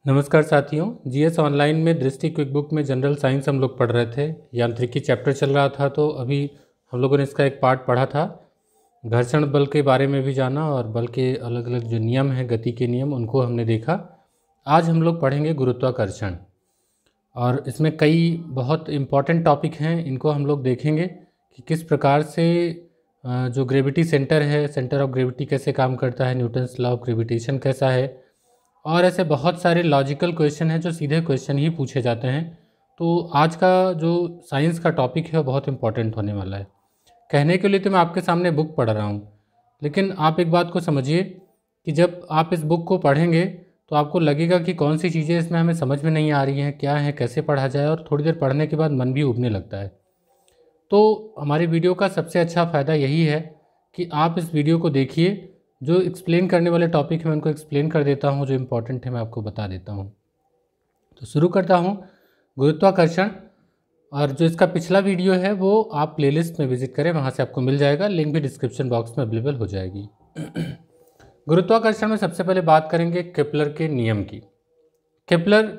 नमस्कार साथियों, GS online में दृष्टि क्विक बुक में जनरल साइंस हम लोग पढ़ रहे थे। यांत्रिकी चैप्टर चल रहा था, तो अभी हम लोगों ने इसका एक पार्ट पढ़ा था। घर्षण बल के बारे में भी जाना और बल के अलग अलग जो नियम हैं, गति के नियम, उनको हमने देखा। आज हम लोग पढ़ेंगे गुरुत्वाकर्षण, और इसमें कई बहुत इम्पॉर्टेंट टॉपिक हैं। इनको हम लोग देखेंगे कि किस प्रकार से जो ग्रेविटी सेंटर है, सेंटर ऑफ ग्रेविटी कैसे काम करता है, न्यूटन्स लॉ ऑफ ग्रेविटेशन कैसा है, और ऐसे बहुत सारे लॉजिकल क्वेश्चन हैं जो सीधे क्वेश्चन ही पूछे जाते हैं। तो आज का जो साइंस का टॉपिक है वो बहुत इंपॉर्टेंट होने वाला है। कहने के लिए तो मैं आपके सामने बुक पढ़ रहा हूँ, लेकिन आप एक बात को समझिए कि जब आप इस बुक को पढ़ेंगे तो आपको लगेगा कि कौन सी चीज़ें इसमें हमें समझ में नहीं आ रही हैं, क्या है, कैसे पढ़ा जाए, और थोड़ी देर पढ़ने के बाद मन भी उबने लगता है। तो हमारी वीडियो का सबसे अच्छा फ़ायदा यही है कि आप इस वीडियो को देखिए। जो एक्सप्लेन करने वाले टॉपिक है मैं उनको एक्सप्लेन कर देता हूँ, जो इम्पोर्टेंट है मैं आपको बता देता हूँ। तो शुरू करता हूँ गुरुत्वाकर्षण, और जो इसका पिछला वीडियो है वो आप प्लेलिस्ट में विजिट करें, वहाँ से आपको मिल जाएगा। लिंक भी डिस्क्रिप्शन बॉक्स में अवेलेबल हो जाएगी। गुरुत्वाकर्षण में सबसे पहले बात करेंगे केपलर के नियम की। केपलर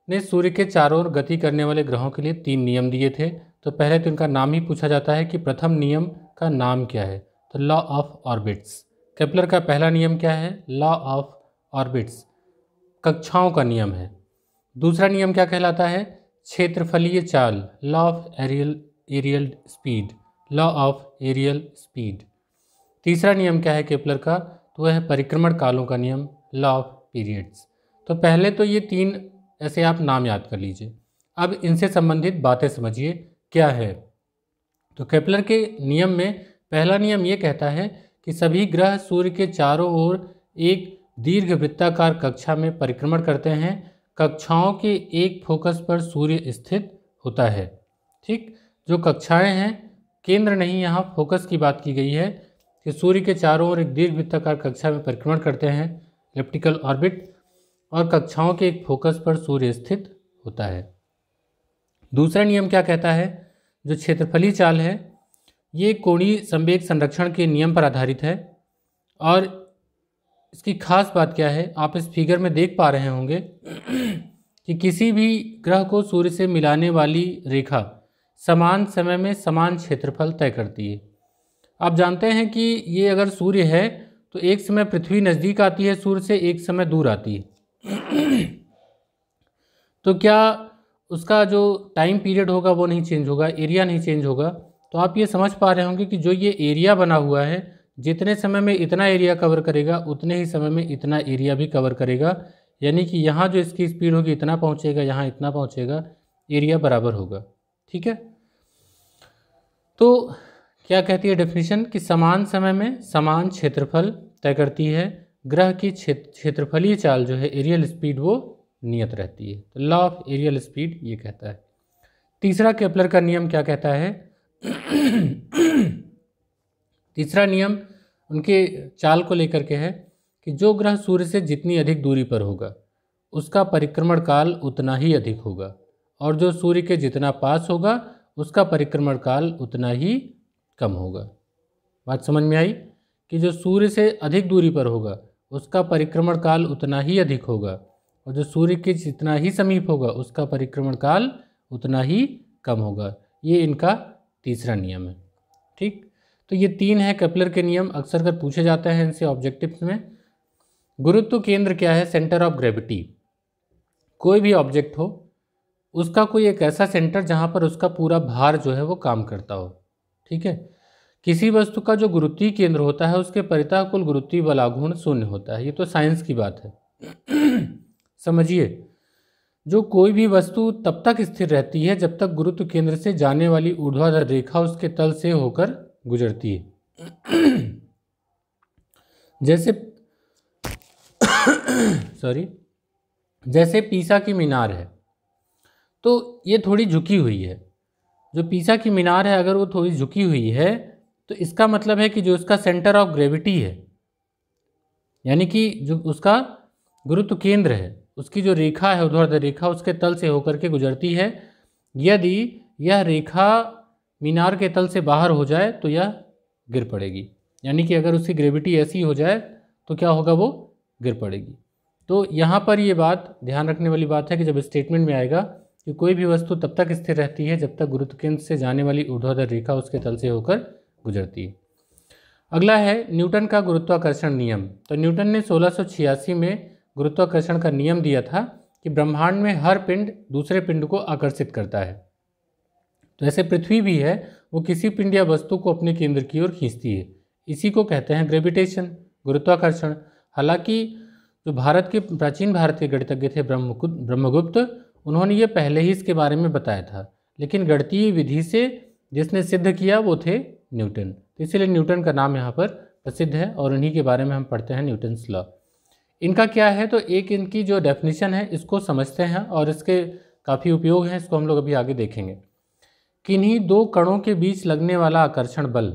ने सूर्य के चारों ओर गति करने वाले ग्रहों के लिए 3 नियम दिए थे। तो पहले तो इनका नाम ही पूछा जाता है कि प्रथम नियम का नाम क्या है। तो लॉ ऑफ ऑर्बिट्स। केपलर का पहला नियम क्या है? लॉ ऑफ ऑर्बिट्स, कक्षाओं का नियम है। दूसरा नियम क्या कहलाता है? क्षेत्रफलीय चाल, law of areal speed, law of areal speed. तीसरा नियम क्या है केपलर का? तो वह है परिक्रमण कालों का नियम, लॉ ऑफ पीरियड्स। तो पहले तो ये 3 ऐसे आप नाम याद कर लीजिए। अब इनसे संबंधित बातें समझिए क्या है। तो केपलर के नियम में पहला नियम ये कहता है कि सभी ग्रह सूर्य के चारों ओर एक दीर्घ वृत्ताकार कक्षा में परिक्रमण करते हैं। कक्षाओं के एक फोकस पर सूर्य स्थित होता है। ठीक, जो कक्षाएं हैं, केंद्र नहीं, यहाँ फोकस की बात की गई है कि सूर्य के चारों ओर एक दीर्घ वृत्ताकार कक्षा में परिक्रमण करते हैं, इलिप्टिकल ऑर्बिट, और कक्षाओं के एक फोकस पर सूर्य स्थित होता है। दूसरा नियम क्या कहता है? जो क्षेत्रफलीय चाल है, ये कोणीय संवेग संरक्षण के नियम पर आधारित है। और इसकी खास बात क्या है, आप इस फिगर में देख पा रहे होंगे कि किसी भी ग्रह को सूर्य से मिलाने वाली रेखा समान समय में समान क्षेत्रफल तय करती है। आप जानते हैं कि ये अगर सूर्य है तो एक समय पृथ्वी नज़दीक आती है सूर्य से, एक समय दूर आती है। तो क्या उसका जो टाइम पीरियड होगा वो नहीं चेंज होगा, एरिया नहीं चेंज होगा। तो आप ये समझ पा रहे होंगे कि जो ये एरिया बना हुआ है, जितने समय में इतना एरिया कवर करेगा उतने ही समय में इतना एरिया भी कवर करेगा। यानी कि यहाँ जो इसकी स्पीड होगी इतना पहुँचेगा, यहाँ इतना पहुँचेगा, एरिया बराबर होगा। ठीक है, तो क्या कहती है डेफिनेशन कि समान समय में समान क्षेत्रफल तय करती है। ग्रह की क्षेत्रफलीय चाल जो है, एरियल स्पीड, वो नियत रहती है। तो लॉ ऑफ एरियल स्पीड ये कहता है। तीसरा केपलर का नियम क्या कहता है? तीसरा नियम उनके चाल को लेकर के है कि जो ग्रह सूर्य से जितनी अधिक दूरी पर होगा उसका परिक्रमण काल उतना ही अधिक होगा, और जो सूर्य के जितना पास होगा उसका परिक्रमण काल उतना ही कम होगा। बात समझ में आई कि जो सूर्य से अधिक दूरी पर होगा उसका परिक्रमण काल उतना ही अधिक होगा, और जो सूर्य के जितना ही समीप होगा उसका परिक्रमण काल उतना ही कम होगा। ये इनका तीसरा नियम है। ठीक, तो ये 3 है केपलर के नियम, अक्सर कर पूछे जाते हैं इनसे ऑब्जेक्टिव्स में। गुरुत्व केंद्र क्या है? Centre of gravity. कोई भी ऑब्जेक्ट हो, उसका कोई एक ऐसा सेंटर जहाँ पर उसका पूरा भार जो है वो काम करता हो। ठीक है, किसी वस्तु का जो गुरुत्वीय केंद्र होता है उसके परितः कुल गुरुत्वीय बलाघूर्ण 0 होता है। ये तो साइंस की बात है। समझिए, जो कोई भी वस्तु तब तक स्थिर रहती है जब तक गुरुत्व केंद्र से जाने वाली ऊर्ध्वाधर रेखा उसके तल से होकर गुजरती है। जैसे पीसा की मीनार है, तो ये थोड़ी झुकी हुई है। जो पीसा की मीनार है अगर वो थोड़ी झुकी हुई है तो इसका मतलब है कि जो उसका सेंटर ऑफ ग्रेविटी है, यानी कि जो उसका गुरुत्व केंद्र है, उसकी जो रेखा है, ऊर्ध्वाधर रेखा, उसके तल से होकर के गुजरती है। यदि यह रेखा मीनार के तल से बाहर हो जाए तो यह गिर पड़ेगी। यानी कि अगर उसकी ग्रेविटी ऐसी हो जाए तो क्या होगा? वो गिर पड़ेगी। तो यहाँ पर ये बात ध्यान रखने वाली बात है कि जब स्टेटमेंट में आएगा कि कोई भी वस्तु तब तक स्थिर रहती है जब तक गुरुत्व केंद्र से जाने वाली ऊर्ध्वाधर रेखा उसके तल से होकर गुजरती है। अगला है न्यूटन का गुरुत्वाकर्षण नियम। तो न्यूटन ने 1686 में गुरुत्वाकर्षण का नियम दिया था कि ब्रह्मांड में हर पिंड दूसरे पिंड को आकर्षित करता है। तो ऐसे पृथ्वी भी है, वो किसी पिंड या वस्तु को अपने केंद्र की ओर खींचती है। इसी को कहते हैं ग्रेविटेशन, गुरुत्वाकर्षण। हालांकि जो भारत के प्राचीन भारतीय गणितज्ञ थे ब्रह्मगुप्त, उन्होंने ये पहले ही इसके बारे में बताया था, लेकिन गणितीय विधि से जिसने सिद्ध किया वो थे न्यूटन। तो इसलिए न्यूटन का नाम यहाँ पर प्रसिद्ध है और उन्हीं के बारे में हम पढ़ते हैं, न्यूटन्स लॉ। इनका क्या है, तो एक इनकी जो डेफिनेशन है इसको समझते हैं और इसके काफ़ी उपयोग हैं, इसको हम लोग अभी आगे देखेंगे। किन्हीं दो कणों के बीच लगने वाला आकर्षण बल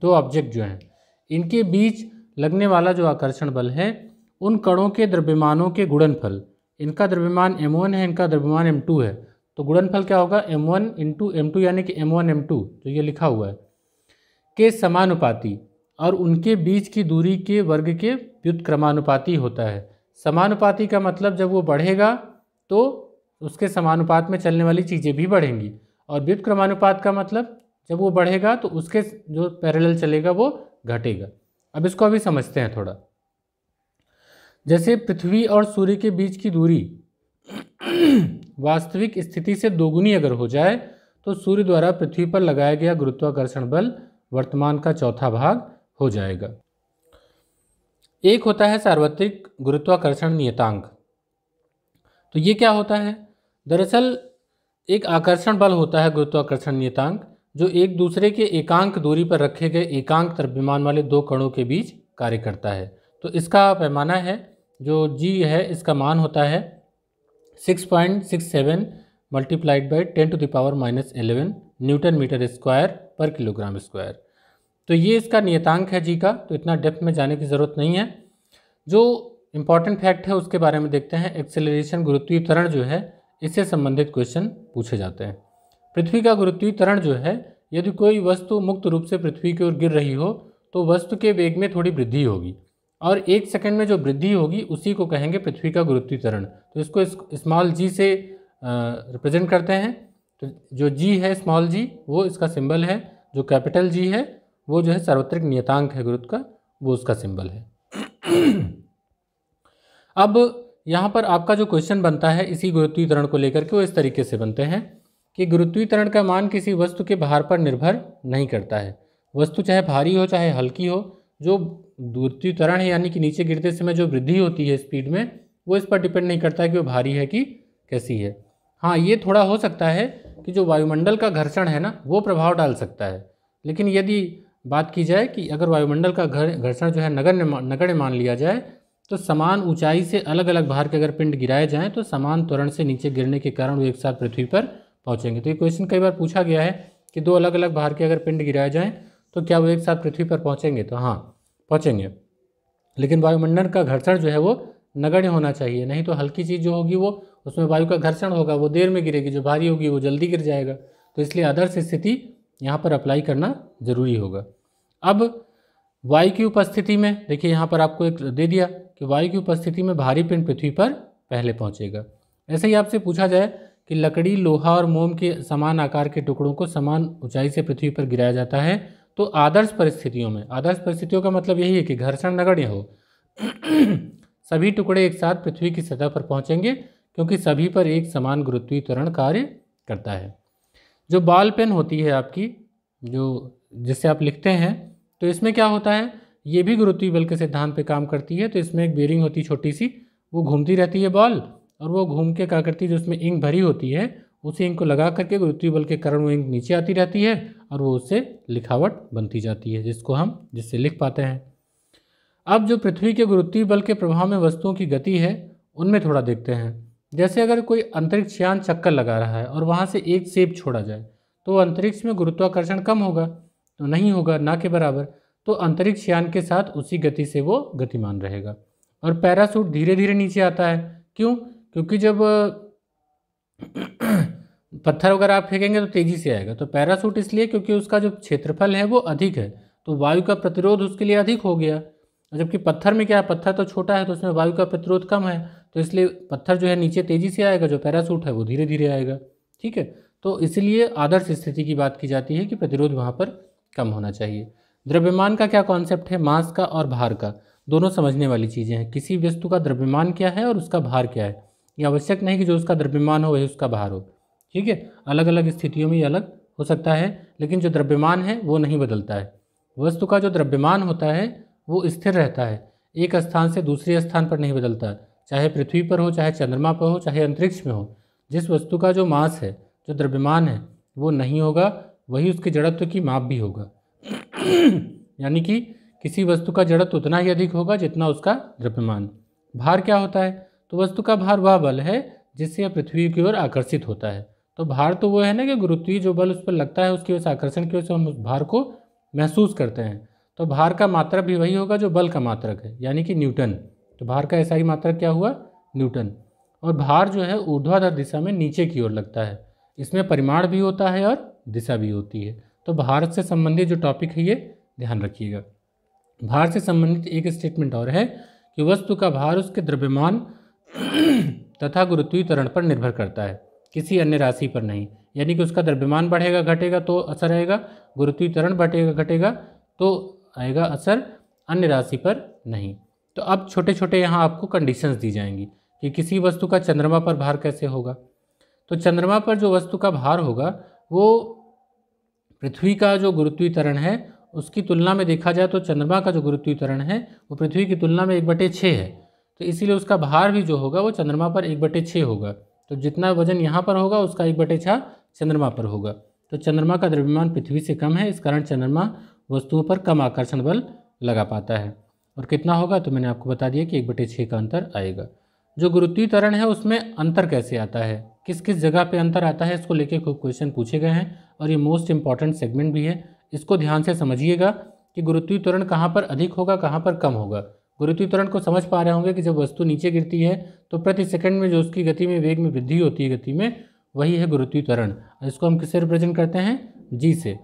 दो ऑब्जेक्ट जो हैं इनके बीच लगने वाला जो आकर्षण बल है, उन कणों के द्रव्यमानों के गुणनफल, इनका द्रव्यमान m1 है, इनका द्रव्यमान m2 है, तो गुणनफल क्या होगा m1 इंटू m2 यानी कि m1 m2 जो ये लिखा हुआ है के समानुपाती और उनके बीच की दूरी के वर्ग के व्युत्क्रमानुपाती होता है। समानुपाती का मतलब जब वो बढ़ेगा तो उसके समानुपात में चलने वाली चीज़ें भी बढ़ेंगी, और व्युत्क्रमानुपात का मतलब जब वो बढ़ेगा तो उसके जो पैरेलल चलेगा वो घटेगा। अब इसको अभी समझते हैं थोड़ा। जैसे पृथ्वी और सूर्य के बीच की दूरी वास्तविक स्थिति से दोगुनी अगर हो जाए तो सूर्य द्वारा पृथ्वी पर लगाया गया गुरुत्वाकर्षण बल वर्तमान का चौथा भाग हो जाएगा। एक होता है सार्वत्रिक गुरुत्वाकर्षण नियतांक। तो ये क्या होता है, दरअसल एक आकर्षण बल होता है गुरुत्वाकर्षण नियतांक, जो एक दूसरे के एकांक दूरी पर रखे गए एकांक द्रव्यमान वाले दो कणों के बीच कार्य करता है। तो इसका पैमाना है जो g है, इसका मान होता है 6.67 multiplied by 10⁻⁻11 newton metre square पर किलोग्राम स्क्वायर। तो ये इसका नियतांक है जी का, तो इतना डेप्थ में जाने की ज़रूरत नहीं है। जो इम्पॉर्टेंट फैक्ट है उसके बारे में देखते हैं। एक्सेलरेशन, गुरुत्वीय त्वरण जो है, इससे संबंधित क्वेश्चन पूछे जाते हैं। पृथ्वी का गुरुत्वीय त्वरण जो है, यदि कोई वस्तु मुक्त रूप से पृथ्वी की ओर गिर रही हो तो वस्तु के वेग में थोड़ी वृद्धि होगी, और एक सेकंड में जो वृद्धि होगी उसी को कहेंगे पृथ्वी का गुरुत्वीय त्वरण। तो इसको स्मॉल जी से रिप्रेजेंट करते हैं। तो जो जी है स्मॉल जी वो इसका सिंबल है, जो कैपिटल जी है वो जो है सार्वत्रिक नियतांक है गुरुत्व का, वो उसका सिंबल है। अब यहाँ पर आपका जो क्वेश्चन बनता है इसी गुरुत्वीय त्वरण को लेकर के, वो इस तरीके से बनते हैं कि गुरुत्वीय त्वरण का मान किसी वस्तु के भार पर निर्भर नहीं करता है। वस्तु चाहे भारी हो चाहे हल्की हो, जो गुरुत्वीय त्वरण है यानी कि नीचे गिरते समय जो वृद्धि होती है स्पीड में, वो इस पर डिपेंड नहीं करता है कि वो भारी है कि कैसी है। हाँ, ये थोड़ा हो सकता है कि जो वायुमंडल का घर्षण है ना, वो प्रभाव डाल सकता है, लेकिन यदि बात की जाए कि अगर वायुमंडल का घर्षण जो है नगण्य मान लिया जाए, तो समान ऊंचाई से अलग अलग भार के अगर पिंड गिराए जाएं तो समान त्वरण से नीचे गिरने के कारण वो एक साथ पृथ्वी पर पहुंचेंगे। तो ये क्वेश्चन कई बार पूछा गया है कि दो अलग अलग भार के अगर पिंड गिराए जाएं तो क्या वो एक साथ पृथ्वी पर पहुंचेंगे, तो हाँ पहुंचेंगे, लेकिन वायुमंडल का घर्षण जो है वो नगण्य होना चाहिए, नहीं तो हल्की चीज़ जो होगी वो उसमें वायु का घर्षण होगा, वो देर में गिरेगी, जो भारी होगी वो जल्दी गिर जाएगा। तो इसलिए आदर्श स्थिति यहाँ पर अप्लाई करना ज़रूरी होगा। अब वायु की उपस्थिति में देखिए, यहाँ पर आपको एक दे दिया कि वायु की उपस्थिति में भारी पिंड पृथ्वी पर पहले पहुँचेगा। ऐसे ही आपसे पूछा जाए कि लकड़ी, लोहा और मोम के समान आकार के टुकड़ों को समान ऊंचाई से पृथ्वी पर गिराया जाता है, तो आदर्श परिस्थितियों में, आदर्श परिस्थितियों का मतलब यही है कि घर्षण नगण्य हो, सभी टुकड़े एक साथ पृथ्वी की सतह पर पहुंचेंगे, क्योंकि सभी पर एक समान गुरुत्वीय त्वरण कार्य करता है। जो बॉल पेन होती है आपकी, जो जिससे आप लिखते हैं, तो इसमें क्या होता है, ये भी गुरुत्वीय बल के सिद्धांत पे काम करती है। तो इसमें एक बेरिंग होती है छोटी सी, वो घूमती रहती है बॉल, और वो घूम के क्या करती है, जो उसमें इंक भरी होती है उसी इंक को लगा करके गुरुत्वीय बल के कारण वो इंक नीचे आती रहती है और वो उससे लिखावट बनती जाती है, जिससे लिख पाते हैं। अब जो पृथ्वी के गुरुत्वीय बल के प्रभाव में वस्तुओं की गति है, उनमें थोड़ा देखते हैं। जैसे अगर कोई अंतरिक्ष यान चक्कर लगा रहा है और वहाँ से एक सेब छोड़ा जाए, तो अंतरिक्ष में गुरुत्वाकर्षण कम होगा, तो नहीं होगा, ना के बराबर। तो अंतरिक्ष यान के साथ उसी गति से वो गतिमान रहेगा। और पैराशूट धीरे धीरे नीचे आता है, क्यों? क्योंकि जब पत्थर वगैरह आप फेंकेंगे तो तेज़ी से आएगा। तो पैराशूट इसलिए क्योंकि उसका जो क्षेत्रफल है वो अधिक है, तो वायु का प्रतिरोध उसके लिए अधिक हो गया। और जबकि पत्थर में क्या है, पत्थर तो छोटा है तो उसमें वायु का प्रतिरोध कम है, तो इसलिए पत्थर जो है नीचे तेज़ी से आएगा, जो पैराशूट है वो धीरे धीरे आएगा। ठीक है, तो इसलिए आदर्श स्थिति की बात की जाती है कि प्रतिरोध वहाँ पर कम होना चाहिए। द्रव्यमान का क्या कॉन्सेप्ट है, मास का और भार का, दोनों समझने वाली चीज़ें हैं। किसी वस्तु का द्रव्यमान क्या है और उसका भार क्या है, ये आवश्यक नहीं कि जो उसका द्रव्यमान हो वही उसका भार हो। ठीक है, अलग अलग स्थितियों में ये अलग हो सकता है, लेकिन जो द्रव्यमान है वो नहीं बदलता है। वस्तु का जो द्रव्यमान होता है वो स्थिर रहता है, एक स्थान से दूसरे स्थान पर नहीं बदलता, चाहे पृथ्वी पर हो, चाहे चंद्रमा पर हो, चाहे अंतरिक्ष में हो। जिस वस्तु का जो मास है, जो द्रव्यमान है, वो नहीं होगा, वही उसके जड़त्व की माप भी होगा। यानी कि किसी वस्तु का जड़त्व उतना ही अधिक होगा जितना उसका द्रव्यमान। भार क्या होता है, तो वस्तु का भार वह बल है जिससे यह पृथ्वी की ओर आकर्षित होता है। तो भार तो वो है ना कि गुरुत्वीय जो बल उस पर लगता है उसकी वजह से, आकर्षण की वजह से हम उस भार को महसूस करते हैं। तो भार का मात्रक भी वही होगा जो बल का मात्रक है, यानी कि न्यूटन। तो भार का ऐसा ही मात्रक क्या हुआ, न्यूटन। और भार जो है ऊर्ध्वाधर दिशा में नीचे की ओर लगता है, इसमें परिमाण भी होता है और दिशा भी होती है। तो भार से संबंधित जो टॉपिक है ये ध्यान रखिएगा। भार से संबंधित एक स्टेटमेंट और है कि वस्तु का भार उसके द्रव्यमान तथा गुरुत्वीय त्वरण पर निर्भर करता है, किसी अन्य राशि पर नहीं। यानी कि उसका द्रव्यमान बढ़ेगा घटेगा तो असर आएगा, गुरुत्वीय त्वरण बढ़ेगा घटेगा तो आएगा असर, अन्य राशि पर नहीं। तो अब छोटे छोटे यहाँ आपको कंडीशंस दी जाएंगी कि किसी वस्तु का चंद्रमा पर भार कैसे होगा। तो चंद्रमा पर जो वस्तु का भार होगा वो पृथ्वी का जो गुरुत्वीय त्वरण है उसकी तुलना में देखा जाए तो चंद्रमा का जो गुरुत्वीय त्वरण है वो पृथ्वी की तुलना में 1/6 है। तो इसीलिए उसका भार भी जो होगा वो चंद्रमा पर 1/6 होगा। तो जितना वजन यहाँ पर होगा उसका 1/6 चंद्रमा पर होगा। तो चंद्रमा का द्रव्यमान पृथ्वी से कम है, इस कारण चंद्रमा वस्तुओं पर कम आकर्षण बल लगा पाता है। और कितना होगा, तो मैंने आपको बता दिया कि 1/6 का अंतर आएगा। जो गुरुत्वीय त्वरण है उसमें अंतर कैसे आता है, किस किस जगह पे अंतर आता है, इसको लेके खूब क्वेश्चन पूछे गए हैं और ये मोस्ट इंपॉर्टेंट सेगमेंट भी है। इसको ध्यान से समझिएगा कि गुरुत्वीय त्वरण कहाँ पर अधिक होगा, कहाँ पर कम होगा। गुरुत्वीय त्वरण को समझ पा रहे होंगे कि जब वस्तु नीचे गिरती है तो प्रति सेकंड में जो उसकी गति में, वेग में वृद्धि होती है गति में, वही है गुरुत्वीय त्वरण। इसको हम किससे रिप्रेजेंट करते हैं, जी से।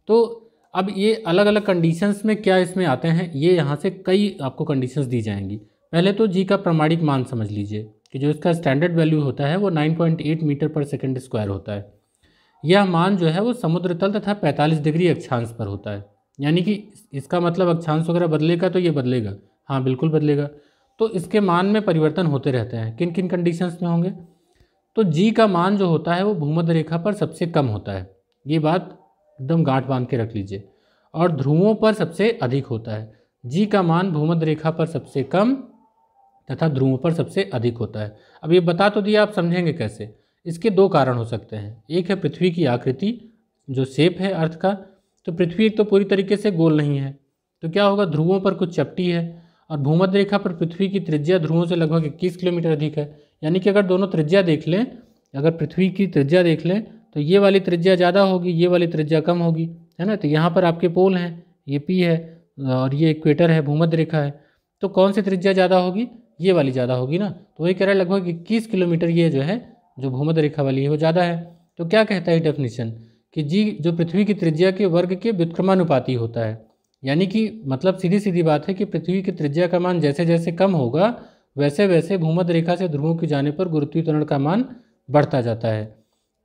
तो अब ये अलग अलग कंडीशंस में क्या इसमें आते हैं, ये यहाँ से कई आपको कंडीशंस दी जाएंगी। पहले तो जी का प्रमाणिक मान समझ लीजिए कि जो इसका स्टैंडर्ड वैल्यू होता है वो 9.8 मीटर पर सेकंड स्क्वायर होता है। यह मान जो है वो समुद्र तल तथा 45 डिग्री अक्षांश पर होता है। यानी कि इसका मतलब अक्षांश वगैरह बदलेगा तो ये बदलेगा, हाँ बिल्कुल बदलेगा। तो इसके मान में परिवर्तन होते रहते हैं, किन किन कंडीशंस में होंगे। तो जी का मान जो होता है वो भूमध्य रेखा पर सबसे कम होता है, ये बात एकदम गांठ बांध के रख लीजिए। और ध्रुवों पर सबसे अधिक होता है। जी का मान भूमध्य रेखा पर सबसे कम तथा ध्रुवों पर सबसे अधिक होता है। अब ये बता तो दिया, आप समझेंगे कैसे। इसके दो कारण हो सकते हैं। एक है पृथ्वी की आकृति, जो शेप है अर्थ का। तो पृथ्वी एक तो पूरी तरीके से गोल नहीं है, तो क्या होगा, ध्रुवों पर कुछ चपटी है। और भूमध्य रेखा पर पृथ्वी की त्रिज्या ध्रुवों से लगभग 21 किलोमीटर अधिक है। यानी कि अगर दोनों त्रिज्या देख लें, अगर पृथ्वी की त्रिज्या देख लें तो ये वाली त्रिज्या ज़्यादा होगी, ये वाली त्रिज्या कम होगी, है ना। तो यहाँ पर आपके पोल हैं, ये पी है और ये इक्वेटर है, भूमध्य रेखा है। तो कौन सी त्रिज्या ज़्यादा होगी, ये वाली ज़्यादा होगी ना। तो वही कह रहा है लगभग 21 किलोमीटर ये जो है, जो भूमध्य रेखा वाली है वो ज़्यादा है। तो क्या कहता है डेफिनेशन कि जी जो पृथ्वी की त्रिज्या के वर्ग के व्युत्क्रमानुपाती होता है। यानी कि मतलब सीधी सीधी बात है कि पृथ्वी की त्रिज्या का मान जैसे जैसे कम होगा वैसे वैसे भूमध्य रेखा से ध्रुवों की जाने पर गुरुत्वीय त्वरण का मान बढ़ता जाता है।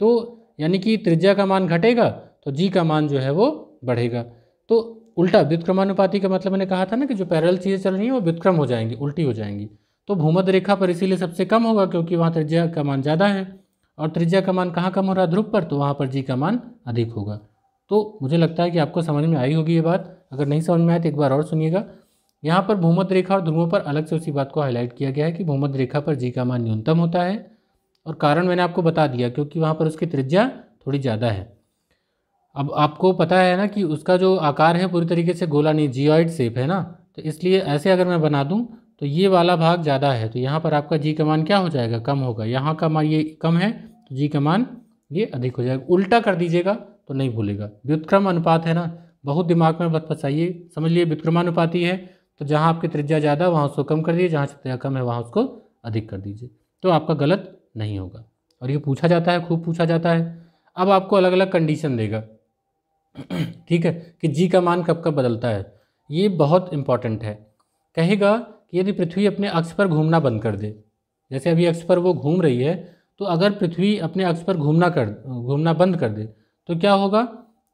तो यानी कि त्रिज्या का मान घटेगा तो जी का मान जो है वो बढ़ेगा। तो उल्टा व्युत्क्रमानुपाती का मतलब मैंने कहा था ना कि जो पैरेलल चीज़ें चल रही हैं वो व्युत्क्रम हो जाएंगी, उल्टी हो जाएंगी। तो भूमध्य रेखा पर इसीलिए सबसे कम होगा क्योंकि वहाँ त्रिज्या का मान ज़्यादा है। और त्रिज्या का मान कहाँ कम हो रहा है, ध्रुव पर, तो वहाँ पर जी का मान अधिक होगा। तो मुझे लगता है कि आपको समझ में आई होगी ये बात। अगर नहीं समझ में आए तो एक बार और सुनिएगा। यहाँ पर भूमध्य रेखा और ध्रुवों पर अलग से उसी बात को हाईलाइट किया गया है कि भूमध्य रेखा पर जी का मान न्यूनतम होता है। और कारण मैंने आपको बता दिया, क्योंकि वहाँ पर उसकी त्रिज्या थोड़ी ज़्यादा है। अब आपको पता है ना कि उसका जो आकार है पूरी तरीके से गोला नहीं, जियोइड शेप है ना। तो इसलिए ऐसे अगर मैं बना दूँ तो ये वाला भाग ज़्यादा है, तो यहाँ पर आपका जी का मान क्या हो जाएगा, कम होगा। यहाँ का मान ये कम है तो जी का मान ये अधिक हो जाएगा। उल्टा कर दीजिएगा तो नहीं भूलेगा। व्युत्क्रम अनुपात है ना, बहुत दिमाग में मत फंसाइए, समझ लिए। व्युत्क्रमानुपाती है तो जहाँ आपकी त्रिज्या ज़्यादा वहाँ उसको कम कर दीजिए, जहाँ त्रिज्या कम है वहाँ उसको अधिक कर दीजिए, तो आपका गलत नहीं होगा। और ये पूछा जाता है, खूब पूछा जाता है। अब आपको अलग अलग कंडीशन देगा, ठीक है, कि जी का मान कब कब बदलता है। ये बहुत इंपॉर्टेंट है। कहेगा कि यदि पृथ्वी अपने अक्ष पर घूमना बंद कर दे, जैसे अभी अक्ष पर वो घूम रही है, तो अगर पृथ्वी अपने अक्ष पर घूमना बंद कर दे तो क्या होगा,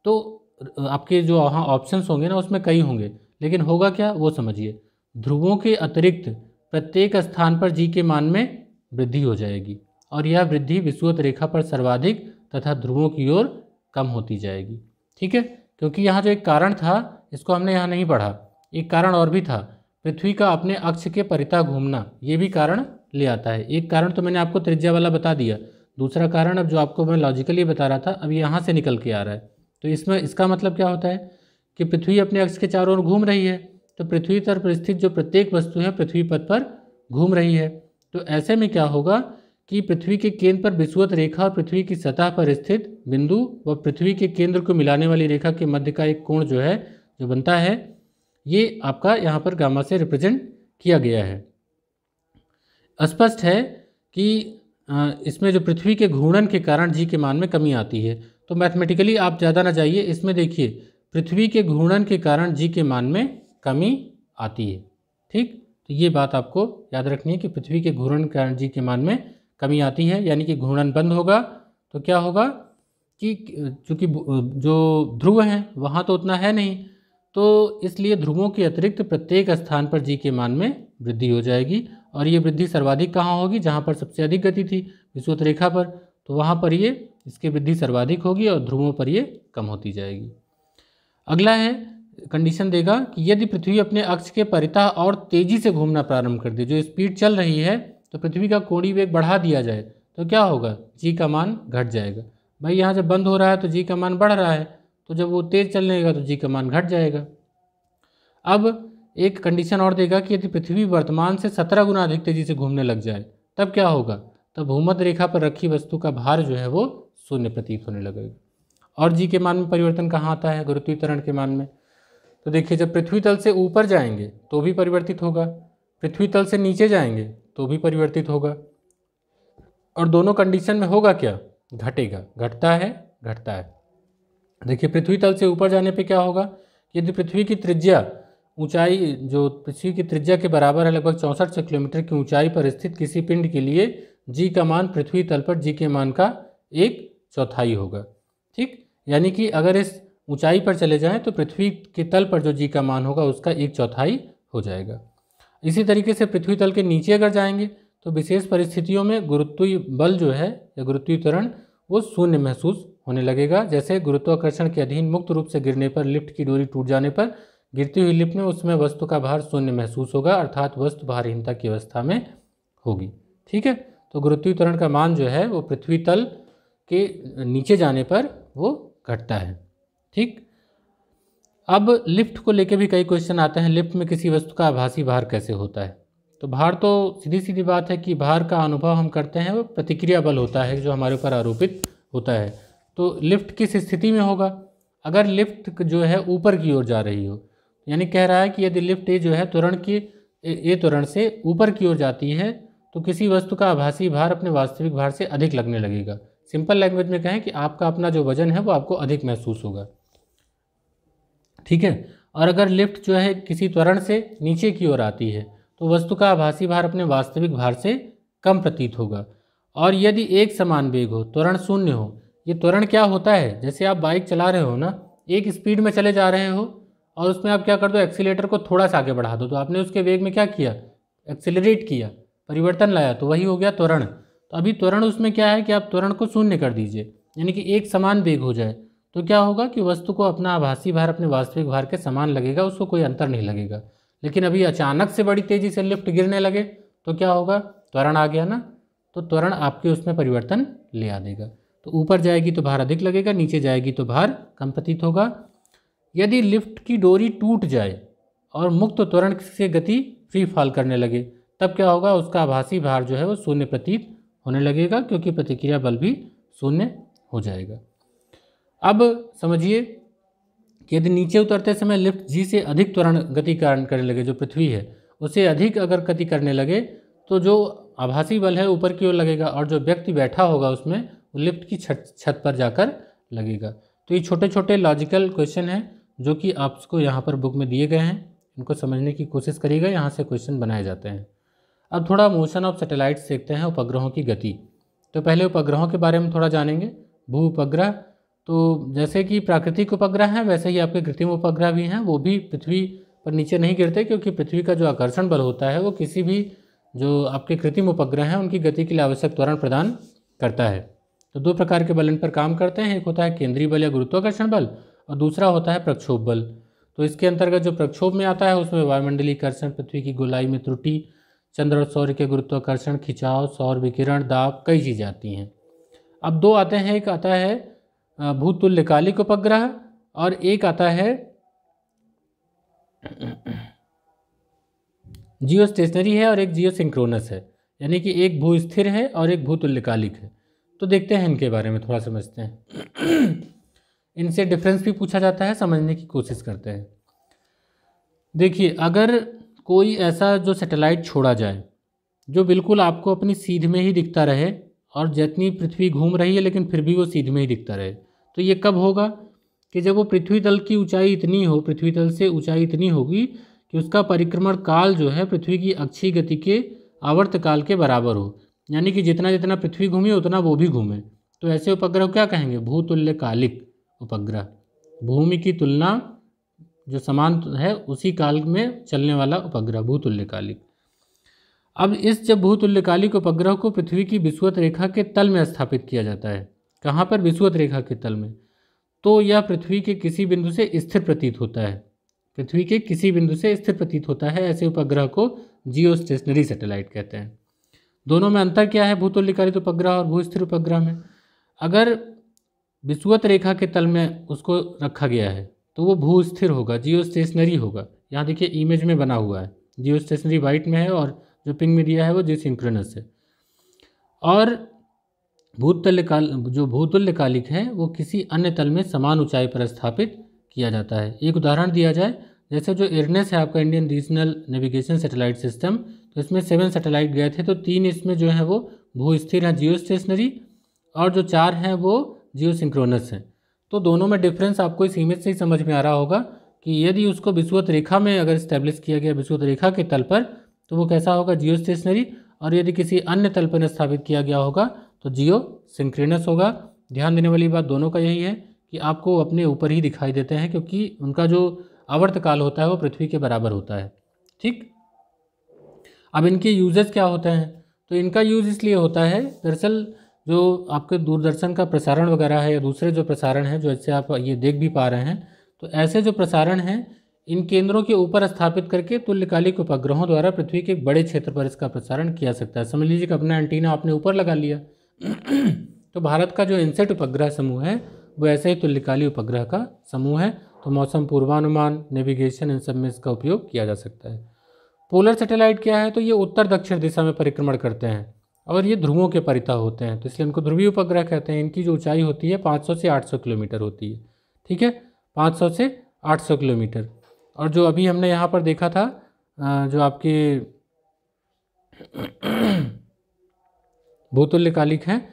तो आपके जो वहाँ ऑप्शंस होंगे ना उसमें कई होंगे, लेकिन होगा क्या वो समझिए। ध्रुवों के अतिरिक्त प्रत्येक स्थान पर जी के मान में वृद्धि हो जाएगी और यह वृद्धि विषुवत रेखा पर सर्वाधिक तथा ध्रुवों की ओर कम होती जाएगी। ठीक है, क्योंकि यहाँ जो एक कारण था इसको हमने यहाँ नहीं पढ़ा, एक कारण और भी था, पृथ्वी का अपने अक्ष के परितः घूमना, ये भी कारण ले आता है। एक कारण तो मैंने आपको त्रिज्या वाला बता दिया, दूसरा कारण अब जो आपको मैं लॉजिकली बता रहा था अब यहाँ से निकल के आ रहा है। तो इसमें इसका मतलब क्या होता है कि पृथ्वी अपने अक्ष के चारों ओर घूम रही है, तो पृथ्वी तल पर स्थित जो प्रत्येक वस्तु है पृथ्वी पथ पर घूम रही है। तो ऐसे में क्या होगा कि पृथ्वी के केंद्र पर विषुवत रेखा और पृथ्वी की सतह पर स्थित बिंदु व पृथ्वी के केंद्र को मिलाने वाली रेखा के मध्य का एक कोण जो है जो बनता है, ये आपका यहाँ पर गामा से रिप्रेजेंट किया गया है। स्पष्ट है कि इसमें जो पृथ्वी के घूर्णन के कारण जी के मान में कमी आती है। तो मैथमेटिकली आप ज़्यादा ना जाइए, इसमें देखिए पृथ्वी के घूर्णन के कारण जी के मान में कमी आती है। ठीक, तो ये बात आपको याद रखनी है कि पृथ्वी के घूर्णन के कारण जी के मान में कमी आती है, यानी कि घूर्णन बंद होगा तो क्या होगा कि चूँकि जो ध्रुव हैं वहाँ तो उतना है नहीं, तो इसलिए ध्रुवों के अतिरिक्त प्रत्येक स्थान पर जी के मान में वृद्धि हो जाएगी और ये वृद्धि सर्वाधिक कहाँ होगी, जहाँ पर सबसे अधिक गति थी विषुवत रेखा पर, तो वहाँ पर ये इसकी वृद्धि सर्वाधिक होगी और ध्रुवों पर ये कम होती जाएगी। अगला है कंडीशन देगा कि यदि पृथ्वी अपने अक्ष के परितः और तेजी से घूमना प्रारंभ कर दे, जो स्पीड चल रही है तो पृथ्वी का कोणीय वेग बढ़ा दिया जाए तो क्या होगा, जी का मान घट जाएगा। भाई यहाँ जब बंद हो रहा है तो जी का मान बढ़ रहा है, तो जब वो तेज चलने लगा तो जी का मान घट जाएगा। अब एक कंडीशन और देगा कि यदि पृथ्वी वर्तमान से 17 गुना अधिक तेजी से घूमने लग जाए तब क्या होगा, तब भूमध्य रेखा पर रखी वस्तु का भार जो है वो शून्य प्रतीत होने लगेगा। और जी के मान में परिवर्तन कहाँ आता है, गुरुत्वीय त्वरण के मान में। तो देखिए जब पृथ्वी तल से ऊपर जाएंगे तो भी परिवर्तित होगा, पृथ्वी तल से नीचे जाएंगे तो भी परिवर्तित होगा, और दोनों कंडीशन में होगा क्या, घटेगा, घटता है। देखिए पृथ्वी तल से ऊपर जाने पे क्या होगा, यदि पृथ्वी की त्रिज्या ऊंचाई जो पृथ्वी की त्रिज्या के बराबर है लगभग 64 किलोमीटर की ऊंचाई पर स्थित किसी पिंड के लिए जी का मान पृथ्वी तल पर जी के मान का 1/4 होगा। ठीक, यानी कि अगर इस ऊंचाई पर चले जाएं तो पृथ्वी के तल पर जो जी का मान होगा उसका 1/4 हो जाएगा। इसी तरीके से पृथ्वी तल के नीचे अगर जाएंगे तो विशेष परिस्थितियों में गुरुत्वीय बल जो है या गुरुत्वीय त्वरण वो शून्य महसूस होने लगेगा। जैसे गुरुत्वाकर्षण के अधीन मुक्त रूप से गिरने पर लिफ्ट की डोरी टूट जाने पर गिरती हुई लिफ्ट में उसमें वस्तु का भार शून्य महसूस होगा, अर्थात वस्तु भारहीनता की अवस्था में होगी। ठीक है, तो गुरुत्वीय त्वरण का मान जो है वो पृथ्वी तल के नीचे जाने पर वो घटता है। ठीक, अब लिफ्ट को लेके भी कई क्वेश्चन आते हैं, लिफ्ट में किसी वस्तु का आभासी भार कैसे होता है। तो भार तो सीधी सीधी बात है कि भार का अनुभव हम करते हैं वो प्रतिक्रिया बल होता है जो हमारे ऊपर आरोपित होता है। तो लिफ्ट किस स्थिति में होगा, अगर लिफ्ट जो है ऊपर की ओर जा रही हो, यानी कह रहा है कि यदि लिफ्ट ए जो है त्वरण से ऊपर की ओर जाती है तो किसी वस्तु का आभासी भार अपने वास्तविक भार से अधिक लगने लगेगा। सिंपल लैंग्वेज में कहें कि आपका अपना जो वजन है वो आपको अधिक महसूस होगा। ठीक है, और अगर लिफ्ट जो है किसी त्वरण से नीचे की ओर आती है तो वस्तु का आभासी भार अपने वास्तविक भार से कम प्रतीत होगा। और यदि एक समान वेग हो, त्वरण शून्य हो, ये त्वरण क्या होता है, जैसे आप बाइक चला रहे हो ना, एक स्पीड में चले जा रहे हो और उसमें आप क्या कर दो, एक्सीलेटर को थोड़ा सा आगे बढ़ा दो, तो आपने उसके वेग में क्या किया, एक्सीलरेट किया, परिवर्तन लाया, तो वही हो गया त्वरण। तो अभी त्वरण उसमें क्या है कि आप त्वरण को शून्य कर दीजिए, यानी कि एक समान वेग हो जाए, तो क्या होगा कि वस्तु को अपना आभासी भार अपने वास्तविक भार के समान लगेगा, उसको कोई अंतर नहीं लगेगा। लेकिन अभी अचानक से बड़ी तेज़ी से लिफ्ट गिरने लगे तो क्या होगा, त्वरण आ गया ना, तो त्वरण आपके उसमें परिवर्तन ले आ देगा। तो ऊपर जाएगी तो भार अधिक लगेगा, नीचे जाएगी तो भार कम प्रतीत होगा। यदि लिफ्ट की डोरी टूट जाए और मुक्त त्वरण से गति फ्री फॉल करने लगे तब क्या होगा, उसका आभासी भार जो है वो शून्य प्रतीत होने लगेगा, क्योंकि प्रतिक्रिया बल भी शून्य हो जाएगा। अब समझिए कि यदि नीचे उतरते समय लिफ्ट जी से अधिक त्वरण गति करने लगे, जो पृथ्वी है उससे अधिक अगर गति करने लगे तो जो आभासी बल है ऊपर की ओर लगेगा और जो व्यक्ति बैठा होगा उसमें वो लिफ्ट की छत पर जाकर लगेगा। तो ये छोटे छोटे लॉजिकल क्वेश्चन हैं जो कि आपको यहाँ पर बुक में दिए गए हैं, इनको समझने की कोशिश करिएगा, यहाँ से क्वेश्चन बनाए जाते हैं। अब थोड़ा मोशन ऑफ सैटेलाइट्स देखते हैं, उपग्रहों की गति। तो पहले उपग्रहों के बारे में थोड़ा जानेंगे। भू उपग्रह, तो जैसे कि प्राकृतिक उपग्रह हैं वैसे ही आपके कृत्रिम उपग्रह भी हैं। वो भी पृथ्वी पर नीचे नहीं गिरते, क्योंकि पृथ्वी का जो आकर्षण बल होता है वो किसी भी जो आपके कृत्रिम उपग्रह हैं उनकी गति के लिए आवश्यक त्वरण प्रदान करता है। तो दो प्रकार के बल इन पर काम करते हैं, एक होता है केंद्रीय बल या गुरुत्वाकर्षण बल, और दूसरा होता है प्रक्षोभ बल। तो इसके अंतर्गत जो प्रक्षोभ में आता है उसमें वायुमंडलीय कर्षण, पृथ्वी की गोलाई में त्रुटि, चंद्र और सूर्य के गुरुत्वाकर्षण, खिंचाव, सौर विकिरण, दाब, कई चीज़ें आती हैं। अब दो आते हैं, एक आता है भूतुल्यकालिक उपग्रह और एक आता है जियो स्टेशनरी है और एक जियो सिंक्रोनस है, यानी कि एक भू स्थिर है और एक भूतुल्यकालिक है। तो देखते हैं इनके बारे में थोड़ा समझते हैं। इनसे डिफरेंस भी पूछा जाता है, समझने की कोशिश करते हैं। देखिए, अगर कोई ऐसा जो सैटेलाइट छोड़ा जाए जो बिल्कुल आपको अपनी सीध में ही दिखता रहे और जितनी पृथ्वी घूम रही है लेकिन फिर भी वो सीध में ही दिखता रहे, तो ये कब होगा कि जब वो पृथ्वी तल की ऊंचाई इतनी हो, पृथ्वी तल से ऊंचाई इतनी होगी कि उसका परिक्रमण काल जो है पृथ्वी की अक्षीय गति के आवर्त काल के बराबर हो, यानी कि जितना जितना पृथ्वी घूमे उतना वो भी घूमे। तो ऐसे उपग्रह क्या कहेंगे? भूतुल्यकालिक उपग्रह। भूमि की तुलना जो समान है उसी काल में चलने वाला उपग्रह भूतुल्यकालिक। अब इस जब भूतुल्यकालिक उपग्रह को पृथ्वी की विषुवत रेखा के तल में स्थापित किया जाता है, कहाँ पर? विषुवत रेखा के तल में, तो यह पृथ्वी के किसी बिंदु से स्थिर प्रतीत होता है। पृथ्वी के किसी बिंदु से स्थिर प्रतीत होता है। ऐसे उपग्रह को जियो स्टेशनरी सैटेलाइट कहते हैं। दोनों में अंतर क्या है भूतुल्यकालिक उपग्रह और भूस्थिर उपग्रह में? अगर विषुवत रेखा के तल में उसको रखा गया है तो वो भूस्थिर होगा, जियो स्टेशनरी होगा। यहाँ देखिए इमेज में बना हुआ है, जियो स्टेशनरी वाइट में है और जो पिंक में दिया है वो जियो सिंक्रोनस है। और जो भूतुल्यकालिक है वो किसी अन्य तल में समान ऊंचाई पर स्थापित किया जाता है। एक उदाहरण दिया जाए, जैसे जो इरनेस है आपका Indian regional navigation satellite system, तो इसमें 7 सैटेलाइट गए थे, तो 3 इसमें जो है वो भूस्थिर हैं जियो स्टेशनरी, और जो 4 हैं वो जियो सिंक्रोनस हैं। तो दोनों में डिफरेंस आपको इस इमेज से ही समझ में आ रहा होगा कि यदि उसको विषुवत रेखा में अगर इस्टेब्लिश किया गया विषुवत रेखा के तल पर तो वो कैसा होगा? जियो स्टेशनरी। और यदि किसी अन्य तल पर स्थापित किया गया होगा तो जियो सिंक्रोनस होगा। ध्यान देने वाली बात दोनों का यही है कि आपको अपने ऊपर ही दिखाई देते हैं, क्योंकि उनका जो आवर्त काल होता है वो पृथ्वी के बराबर होता है। ठीक, अब इनके यूजेस क्या होते हैं? तो इनका यूज़ इसलिए होता है, दरअसल जो आपके दूरदर्शन का प्रसारण वगैरह है या दूसरे जो प्रसारण हैं जो इससे आप ये देख भी पा रहे हैं, तो ऐसे जो प्रसारण हैं इन केंद्रों के ऊपर स्थापित करके तुल्यकालिक उपग्रहों द्वारा पृथ्वी के एक बड़े क्षेत्र पर इसका प्रसारण किया सकता है। समझ लीजिए कि अपना एंटीना आपने ऊपर लगा लिया। तो भारत का जो इनसेट उपग्रह समूह है वो ऐसे ही तुल्यकालिक उपग्रह का समूह है। तो मौसम पूर्वानुमान, नेविगेशन, इन सब में इसका उपयोग किया जा सकता है। पोलर सैटेलाइट क्या है? तो ये उत्तर दक्षिण दिशा में परिक्रमण करते हैं और ये ध्रुवों के परितः होते हैं, तो इसलिए इनको ध्रुवीय उपग्रह कहते हैं। इनकी जो ऊंचाई होती है 500 से 800 किलोमीटर होती है। ठीक है, 500 से 800 किलोमीटर। और जो अभी हमने यहाँ पर देखा था जो आपके भूतुल्यकालिक हैं,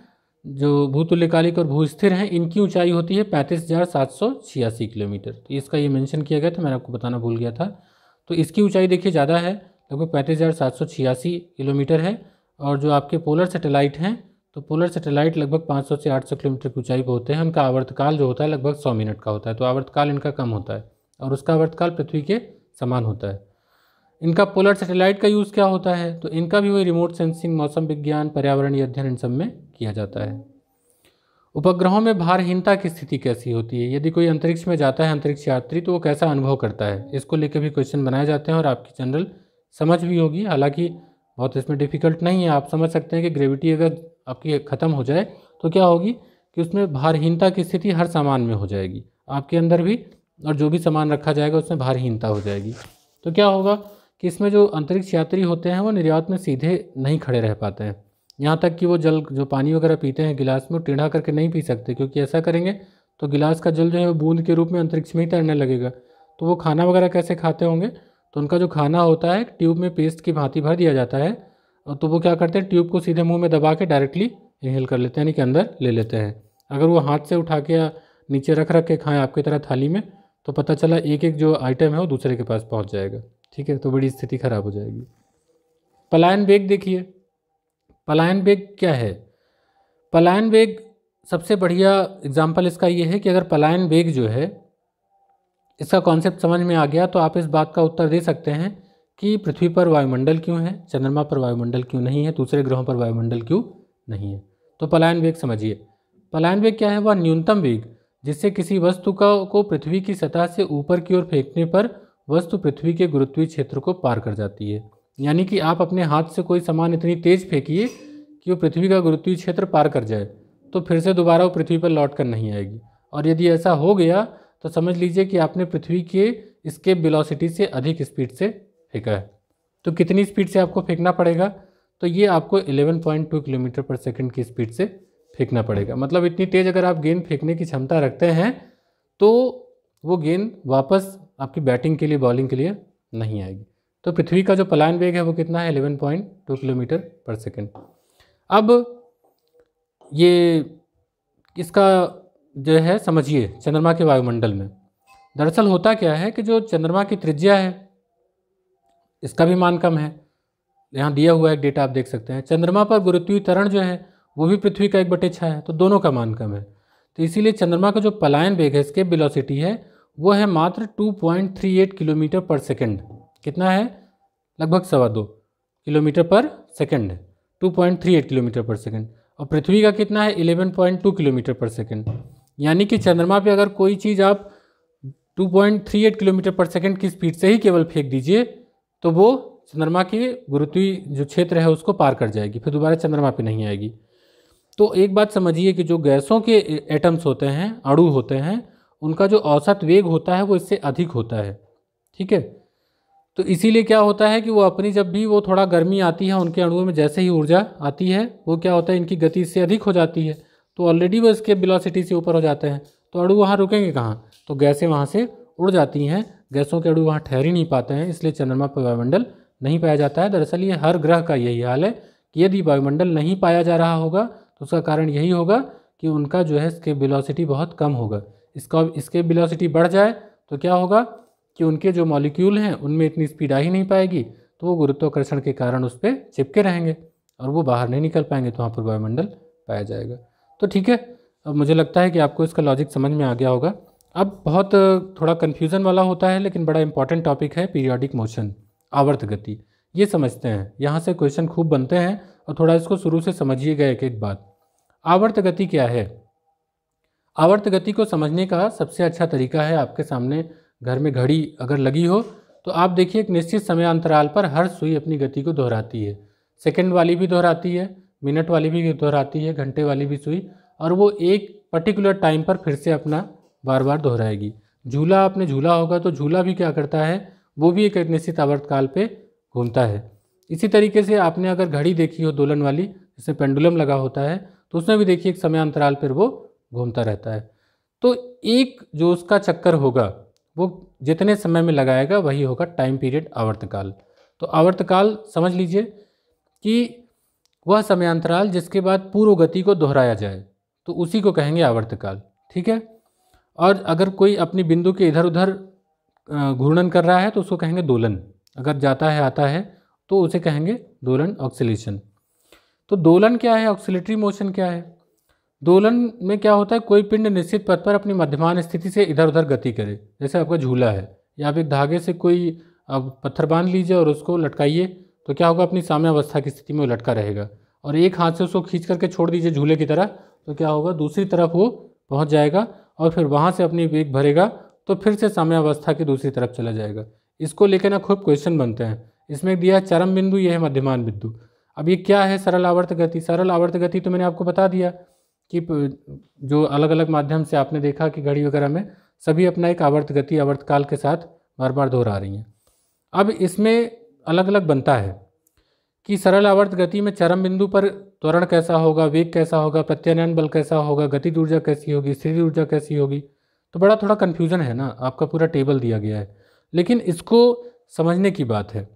जो भूतुल्यकालिक और भूस्थिर हैं, इनकी ऊंचाई होती है 35,786 किलोमीटर। तो इसका ये मेंशन किया गया था, मैंने आपको बताना भूल गया था। तो इसकी ऊंचाई देखिए ज़्यादा है, लगभग 35,786 किलोमीटर है। और जो आपके पोलर सैटेलाइट हैं, तो पोलर सैटेलाइट लगभग 500 से 800 किलोमीटर की ऊंचाई पर होते हैं। उनका आवर्तकाल जो होता है लगभग 100 मिनट का होता है, तो आवर्तकाल इनका कम होता है और उसका आवर्तकाल पृथ्वी के समान होता है। इनका पोलर सैटेलाइट का यूज़ क्या होता है? तो इनका भी वही रिमोट सेंसिंग, मौसम विज्ञान, पर्यावरणीय अध्ययन, इन सब में किया जाता है। उपग्रहों में भारहीनता की स्थिति कैसी होती है? यदि कोई अंतरिक्ष में जाता है अंतरिक्ष यात्री तो वो कैसा अनुभव करता है, इसको लेकर भी क्वेश्चन बनाए जाते हैं और आपकी जनरल समझ भी होगी। हालांकि बहुत इसमें डिफ़िकल्ट नहीं है। आप समझ सकते हैं कि ग्रेविटी अगर आपकी ख़त्म हो जाए तो क्या होगी कि उसमें भारहीनता की स्थिति हर सामान में हो जाएगी, आपके अंदर भी, और जो भी सामान रखा जाएगा उसमें भारहीनता हो जाएगी। तो क्या होगा कि इसमें जो अंतरिक्ष यात्री होते हैं वो निर्यात में सीधे नहीं खड़े रह पाते हैं। यहाँ तक कि वो जल जो पानी वगैरह पीते हैं गिलास में, वो टेढ़ा करके नहीं पी सकते, क्योंकि ऐसा करेंगे तो गिलास का जल जो है वो बूंद के रूप में अंतरिक्ष में ही तैरने लगेगा। तो वो खाना वगैरह कैसे खाते होंगे? तो उनका जो खाना होता है ट्यूब में पेस्ट की भांति भर दिया जाता है, और तो वो क्या करते हैं, ट्यूब को सीधे मुंह में दबा के डायरेक्टली इनहेल कर लेते हैं, यानी कि अंदर ले लेते हैं। अगर वो हाथ से उठा के या नीचे रख रख के खाएं आपकी तरह थाली में, तो पता चला एक एक जो आइटम है वो दूसरे के पास पहुंच जाएगा। ठीक है, तो बड़ी स्थिति खराब हो जाएगी। पलायन वेग देखिए, पलायन वेग क्या है? पलायन वेग सबसे बढ़िया एग्जाम्पल इसका ये है कि अगर पलायन वेग जो है, इसका कॉन्सेप्ट समझ में आ गया तो आप इस बात का उत्तर दे सकते हैं कि पृथ्वी पर वायुमंडल क्यों है, चंद्रमा पर वायुमंडल क्यों नहीं है, दूसरे ग्रहों पर वायुमंडल क्यों नहीं है। तो पलायन वेग समझिए। पलायन वेग क्या है? वह न्यूनतम वेग जिससे किसी वस्तु को पृथ्वी की सतह से ऊपर की ओर फेंकने पर वस्तु पृथ्वी के गुरुत्वीय क्षेत्र को पार कर जाती है। यानी कि आप अपने हाथ से कोई सामान इतनी तेज फेंकिए कि वो पृथ्वी का गुरुत्वीय क्षेत्र पार कर जाए, तो फिर से दोबारा वो पृथ्वी पर लौट कर नहीं आएगी। और यदि ऐसा हो गया तो समझ लीजिए कि आपने पृथ्वी के एस्केप वेलोसिटी से अधिक स्पीड से फेंका है। तो कितनी स्पीड से आपको फेंकना पड़ेगा? तो ये आपको 11.2 किलोमीटर पर सेकंड की स्पीड से फेंकना पड़ेगा। मतलब इतनी तेज़ अगर आप गेंद फेंकने की क्षमता रखते हैं तो वो गेंद वापस आपकी बैटिंग के लिए, बॉलिंग के लिए नहीं आएगी। तो पृथ्वी का जो पलायन वेग है वो कितना है? 11.2 किलोमीटर पर सेकंड। अब ये इसका जो है समझिए चंद्रमा के वायुमंडल में दरअसल होता क्या है कि जो चंद्रमा की त्रिज्या है इसका भी मान कम है। यहाँ दिया हुआ एक डेटा आप देख सकते हैं। चंद्रमा पर गुरुत्वीय त्वरण जो है वो भी पृथ्वी का 1/6 है, तो दोनों का मान कम है। तो इसीलिए चंद्रमा का जो पलायन वेग है, एस्केप वेलोसिटी है, वो है मात्र 2.38 किलोमीटर पर सेकंड। कितना है? लगभग 2.25 किलोमीटर पर सेकंड है, 2.38 किलोमीटर पर सेकंड। और पृथ्वी का कितना है? 11.2 किलोमीटर पर सेकंड। यानी कि चंद्रमा पे अगर कोई चीज़ आप 2.38 किलोमीटर पर सेकंड की स्पीड से ही केवल फेंक दीजिए तो वो चंद्रमा के गुरुत्वीय जो क्षेत्र है उसको पार कर जाएगी, फिर दोबारा चंद्रमा पे नहीं आएगी। तो एक बात समझिए कि जो गैसों के एटम्स होते हैं, अणु होते हैं, उनका जो औसत वेग होता है वो इससे अधिक होता है। ठीक है, तो इसीलिए क्या होता है कि वो अपनी जब भी वो थोड़ा गर्मी आती है उनके अणुओं में, जैसे ही ऊर्जा आती है वो क्या होता है, इनकी गति इससे अधिक हो जाती है, तो ऑलरेडी वो इसके वेलोसिटी से ऊपर हो जाते हैं। तो अणु वहाँ रुकेंगे कहाँ? तो गैसें वहाँ से उड़ जाती हैं। गैसों के अणु वहाँ ठहर ही नहीं पाते हैं, इसलिए चंद्रमा पर वायुमंडल नहीं पाया जाता है। दरअसल ये हर ग्रह का यही हाल है कि यदि वायुमंडल नहीं पाया जा रहा होगा तो उसका कारण यही होगा कि उनका जो है इसके वेलोसिटी बहुत कम होगा। इसके वेलोसिटी बढ़ जाए तो क्या होगा कि उनके जो मॉलिक्यूल हैं उनमें इतनी स्पीड आ ही नहीं पाएगी, तो वो गुरुत्वाकर्षण के कारण उस पर चिपके रहेंगे और वो बाहर नहीं निकल पाएंगे, तो वहाँ पर वायुमंडल पाया जाएगा। तो ठीक है, अब मुझे लगता है कि आपको इसका लॉजिक समझ में आ गया होगा। अब बहुत थोड़ा कन्फ्यूज़न वाला होता है लेकिन बड़ा इंपॉर्टेंट टॉपिक है पीरियोडिक मोशन, आवर्त गति। ये समझते हैं, यहाँ से क्वेश्चन खूब बनते हैं और थोड़ा इसको शुरू से समझिएगा एक एक बात। आवर्त गति क्या है? आवर्त गति को समझने का सबसे अच्छा तरीका है, आपके सामने घर में घड़ी अगर लगी हो तो आप देखिए एक निश्चित समय अंतराल पर हर सुई अपनी गति को दोहराती है। सेकंड वाली भी दोहराती है, मिनट वाली भी दोहराती है, घंटे वाली भी सुई, और वो एक पर्टिकुलर टाइम पर फिर से अपना बार बार दोहराएगी। झूला आपने झूला होगा तो झूला भी क्या करता है, वो भी एक निश्चित आवर्तकाल पे घूमता है। इसी तरीके से आपने अगर घड़ी देखी हो दोलन वाली, जिसमें पेंडुलम लगा होता है, तो उसमें भी देखिए एक समय अंतराल पर वो घूमता रहता है। तो एक जो उसका चक्कर होगा वो जितने समय में लगाएगा वही होगा टाइम पीरियड, आवर्तकाल। तो आवर्तकाल समझ लीजिए कि वह समय अंतराल जिसके बाद पूर्व गति को दोहराया जाए, तो उसी को कहेंगे आवर्तकाल। ठीक है, और अगर कोई अपनी बिंदु के इधर उधर घूर्णन कर रहा है तो उसको कहेंगे दोलन। अगर जाता है आता है तो उसे कहेंगे दोलन, ऑक्सीलेशन। तो दोलन क्या है, ऑक्सीलेटरी मोशन क्या है? दोलन में क्या होता है, कोई पिंड निश्चित पथ पर अपनी मध्यमान स्थिति से इधर उधर गति करे। जैसे आपका झूला है, या आप एक धागे से कोई पत्थर बांध लीजिए और उसको लटकाइए, तो क्या होगा, अपनी साम्यावस्था की स्थिति में वो लटका रहेगा। और एक हाथ से उसको खींच करके छोड़ दीजिए झूले की तरह, तो क्या होगा, दूसरी तरफ वो पहुँच जाएगा और फिर वहाँ से अपनी वेग भरेगा तो फिर से साम्यावस्था की दूसरी तरफ चला जाएगा। इसको लेकर ना खूब क्वेश्चन बनते हैं। इसमें दिया है चरम बिंदु, ये है मध्यमान बिंदु। अब ये क्या है सरल आवर्त गति? सरल आवर्त गति तो मैंने आपको बता दिया कि जो अलग अलग माध्यम से आपने देखा कि घड़ी वगैरह में सभी अपना एक आवर्त गति, आवर्तकाल के साथ बार बार दोहरा रही हैं। अब इसमें अलग अलग बनता है कि सरल आवर्त गति में चरम बिंदु पर त्वरण कैसा होगा, वेग कैसा होगा, प्रत्यानयन बल कैसा होगा, गतिज ऊर्जा कैसी होगी, स्थिर ऊर्जा कैसी होगी। तो बड़ा थोड़ा कन्फ्यूज़न है ना, आपका पूरा टेबल दिया गया है, लेकिन इसको समझने की बात है।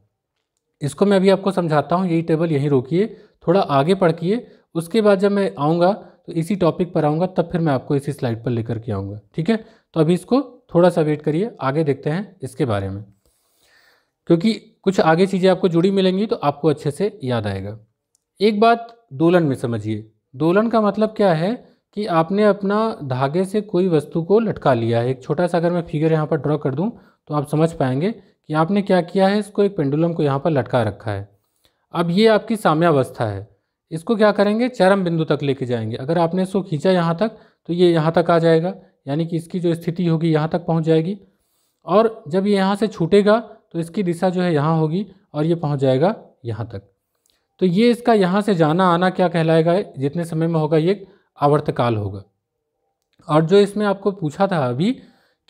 इसको मैं अभी आपको समझाता हूँ, यही टेबल यहीं रोकिए, थोड़ा आगे पढ़िए, उसके बाद जब मैं आऊँगा तो इसी टॉपिक पर आऊँगा, तब फिर मैं आपको इसी स्लाइड पर लेकर के आऊँगा। ठीक है, तो अभी इसको थोड़ा सा वेट करिए, आगे देखते हैं इसके बारे में। क्योंकि कुछ आगे चीज़ें आपको जुड़ी मिलेंगी तो आपको अच्छे से याद आएगा। एक बात दोलन में समझिए। दोलन का मतलब क्या है कि आपने अपना धागे से कोई वस्तु को लटका लिया है। एक छोटा सा अगर मैं फिगर यहाँ पर ड्रॉ कर दूँ तो आप समझ पाएंगे कि आपने क्या किया है, इसको एक पेंडुलम को यहाँ पर लटका रखा है। अब ये आपकी साम्यावस्था है। इसको क्या करेंगे, चरम बिंदु तक लेके जाएंगे। अगर आपने इसको खींचा यहाँ तक तो ये यहाँ तक आ जाएगा, यानी कि इसकी जो स्थिति होगी यहाँ तक पहुँच जाएगी। और जब ये यहाँ से छूटेगा तो इसकी दिशा जो है यहाँ होगी और ये पहुँच जाएगा यहाँ तक। तो ये इसका यहाँ से जाना आना क्या कहलाएगा, जितने समय में होगा ये आवर्तकाल होगा। और जो इसमें आपको पूछा था अभी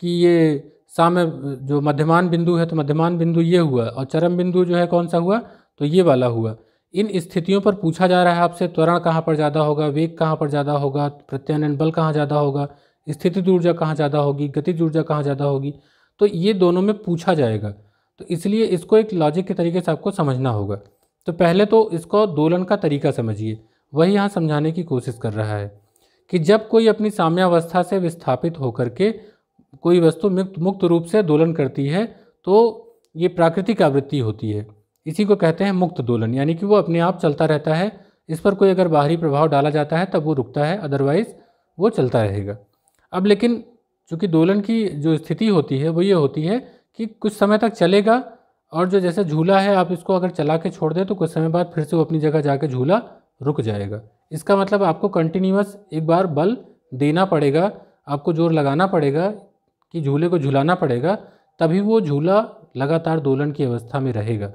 कि ये साम्य जो मध्यमान बिंदु है, तो मध्यमान बिंदु ये हुआ और चरम बिंदु जो है कौन सा हुआ, तो ये वाला हुआ। इन स्थितियों पर पूछा जा रहा है आपसे त्वरण कहाँ पर ज़्यादा होगा, वेग कहाँ पर ज़्यादा होगा, प्रत्यानयन बल कहाँ ज़्यादा होगा, स्थितिज ऊर्जा कहाँ ज़्यादा होगी, गतिज ऊर्जा कहाँ ज़्यादा होगी। तो ये दोनों में पूछा जाएगा, तो इसलिए इसको एक लॉजिक के तरीके से आपको समझना होगा। तो पहले तो इसको दोलन का तरीका समझिए। वही यहाँ समझाने की कोशिश कर रहा है कि जब कोई अपनी साम्यावस्था से विस्थापित होकर के कोई वस्तु मुक्त रूप से दोलन करती है तो ये प्राकृतिक आवृत्ति होती है। इसी को कहते हैं मुक्त दोलन, यानी कि वो अपने आप चलता रहता है। इस पर कोई अगर बाहरी प्रभाव डाला जाता है तब वो रुकता है, अदरवाइज वो चलता रहेगा। अब लेकिन चूँकि दोलन की जो स्थिति होती है वो ये होती है कि कुछ समय तक चलेगा, और जो जैसे झूला है आप इसको अगर चला के छोड़ दें तो कुछ समय बाद फिर से वो अपनी जगह जाके झूला रुक जाएगा। इसका मतलब आपको कंटिन्यूअस एक बार बल देना पड़ेगा, आपको जोर लगाना पड़ेगा कि झूले को झुलाना पड़ेगा, तभी वो झूला लगातार दोलन की अवस्था में रहेगा।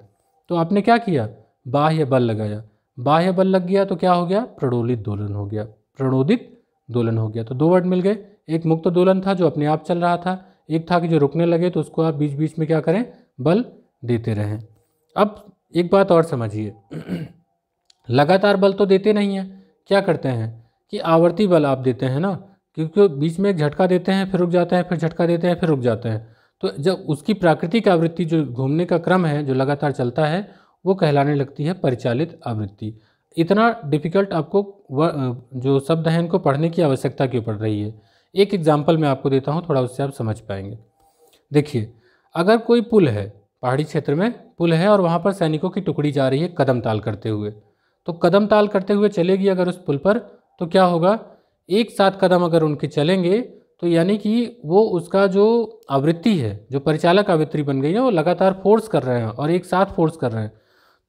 तो आपने क्या किया, बाह्य बल लगाया, बाह्य बल लग गया तो क्या हो गया, प्रणोदित दोलन हो गया, प्रणोदित दोलन हो गया। तो दो वर्ड मिल गए, एक मुक्त दोलन था जो अपने आप चल रहा था, एक था कि जो रुकने लगे तो उसको आप बीच बीच में क्या करें, बल देते रहें। अब एक बात और समझिए, लगातार बल तो देते नहीं हैं, क्या करते हैं कि आवर्ती बल आप देते हैं ना, क्योंकि बीच में एक झटका देते हैं फिर रुक जाते हैं, फिर झटका देते हैं फिर रुक जाते हैं। तो जब उसकी प्राकृतिक आवृत्ति जो घूमने का क्रम है जो लगातार चलता है वो कहलाने लगती है परिचालित आवृत्ति। इतना डिफिकल्ट आपको जो शब्द हैं इनको पढ़ने की आवश्यकता क्यों पड़ रही है। एक एग्जाम्पल मैं आपको देता हूँ, थोड़ा उससे आप समझ पाएंगे। देखिए, अगर कोई पुल है, पहाड़ी क्षेत्र में पुल है और वहाँ पर सैनिकों की टुकड़ी जा रही है कदम ताल करते हुए, तो कदम ताल करते हुए चलेगी अगर उस पुल पर, तो क्या होगा, एक साथ कदम अगर उनके चलेंगे तो यानी कि वो उसका जो आवृत्ति है, जो परिचालक आवृत्ति बन गई है, वो लगातार फोर्स कर रहे हैं और एक साथ फोर्स कर रहे हैं।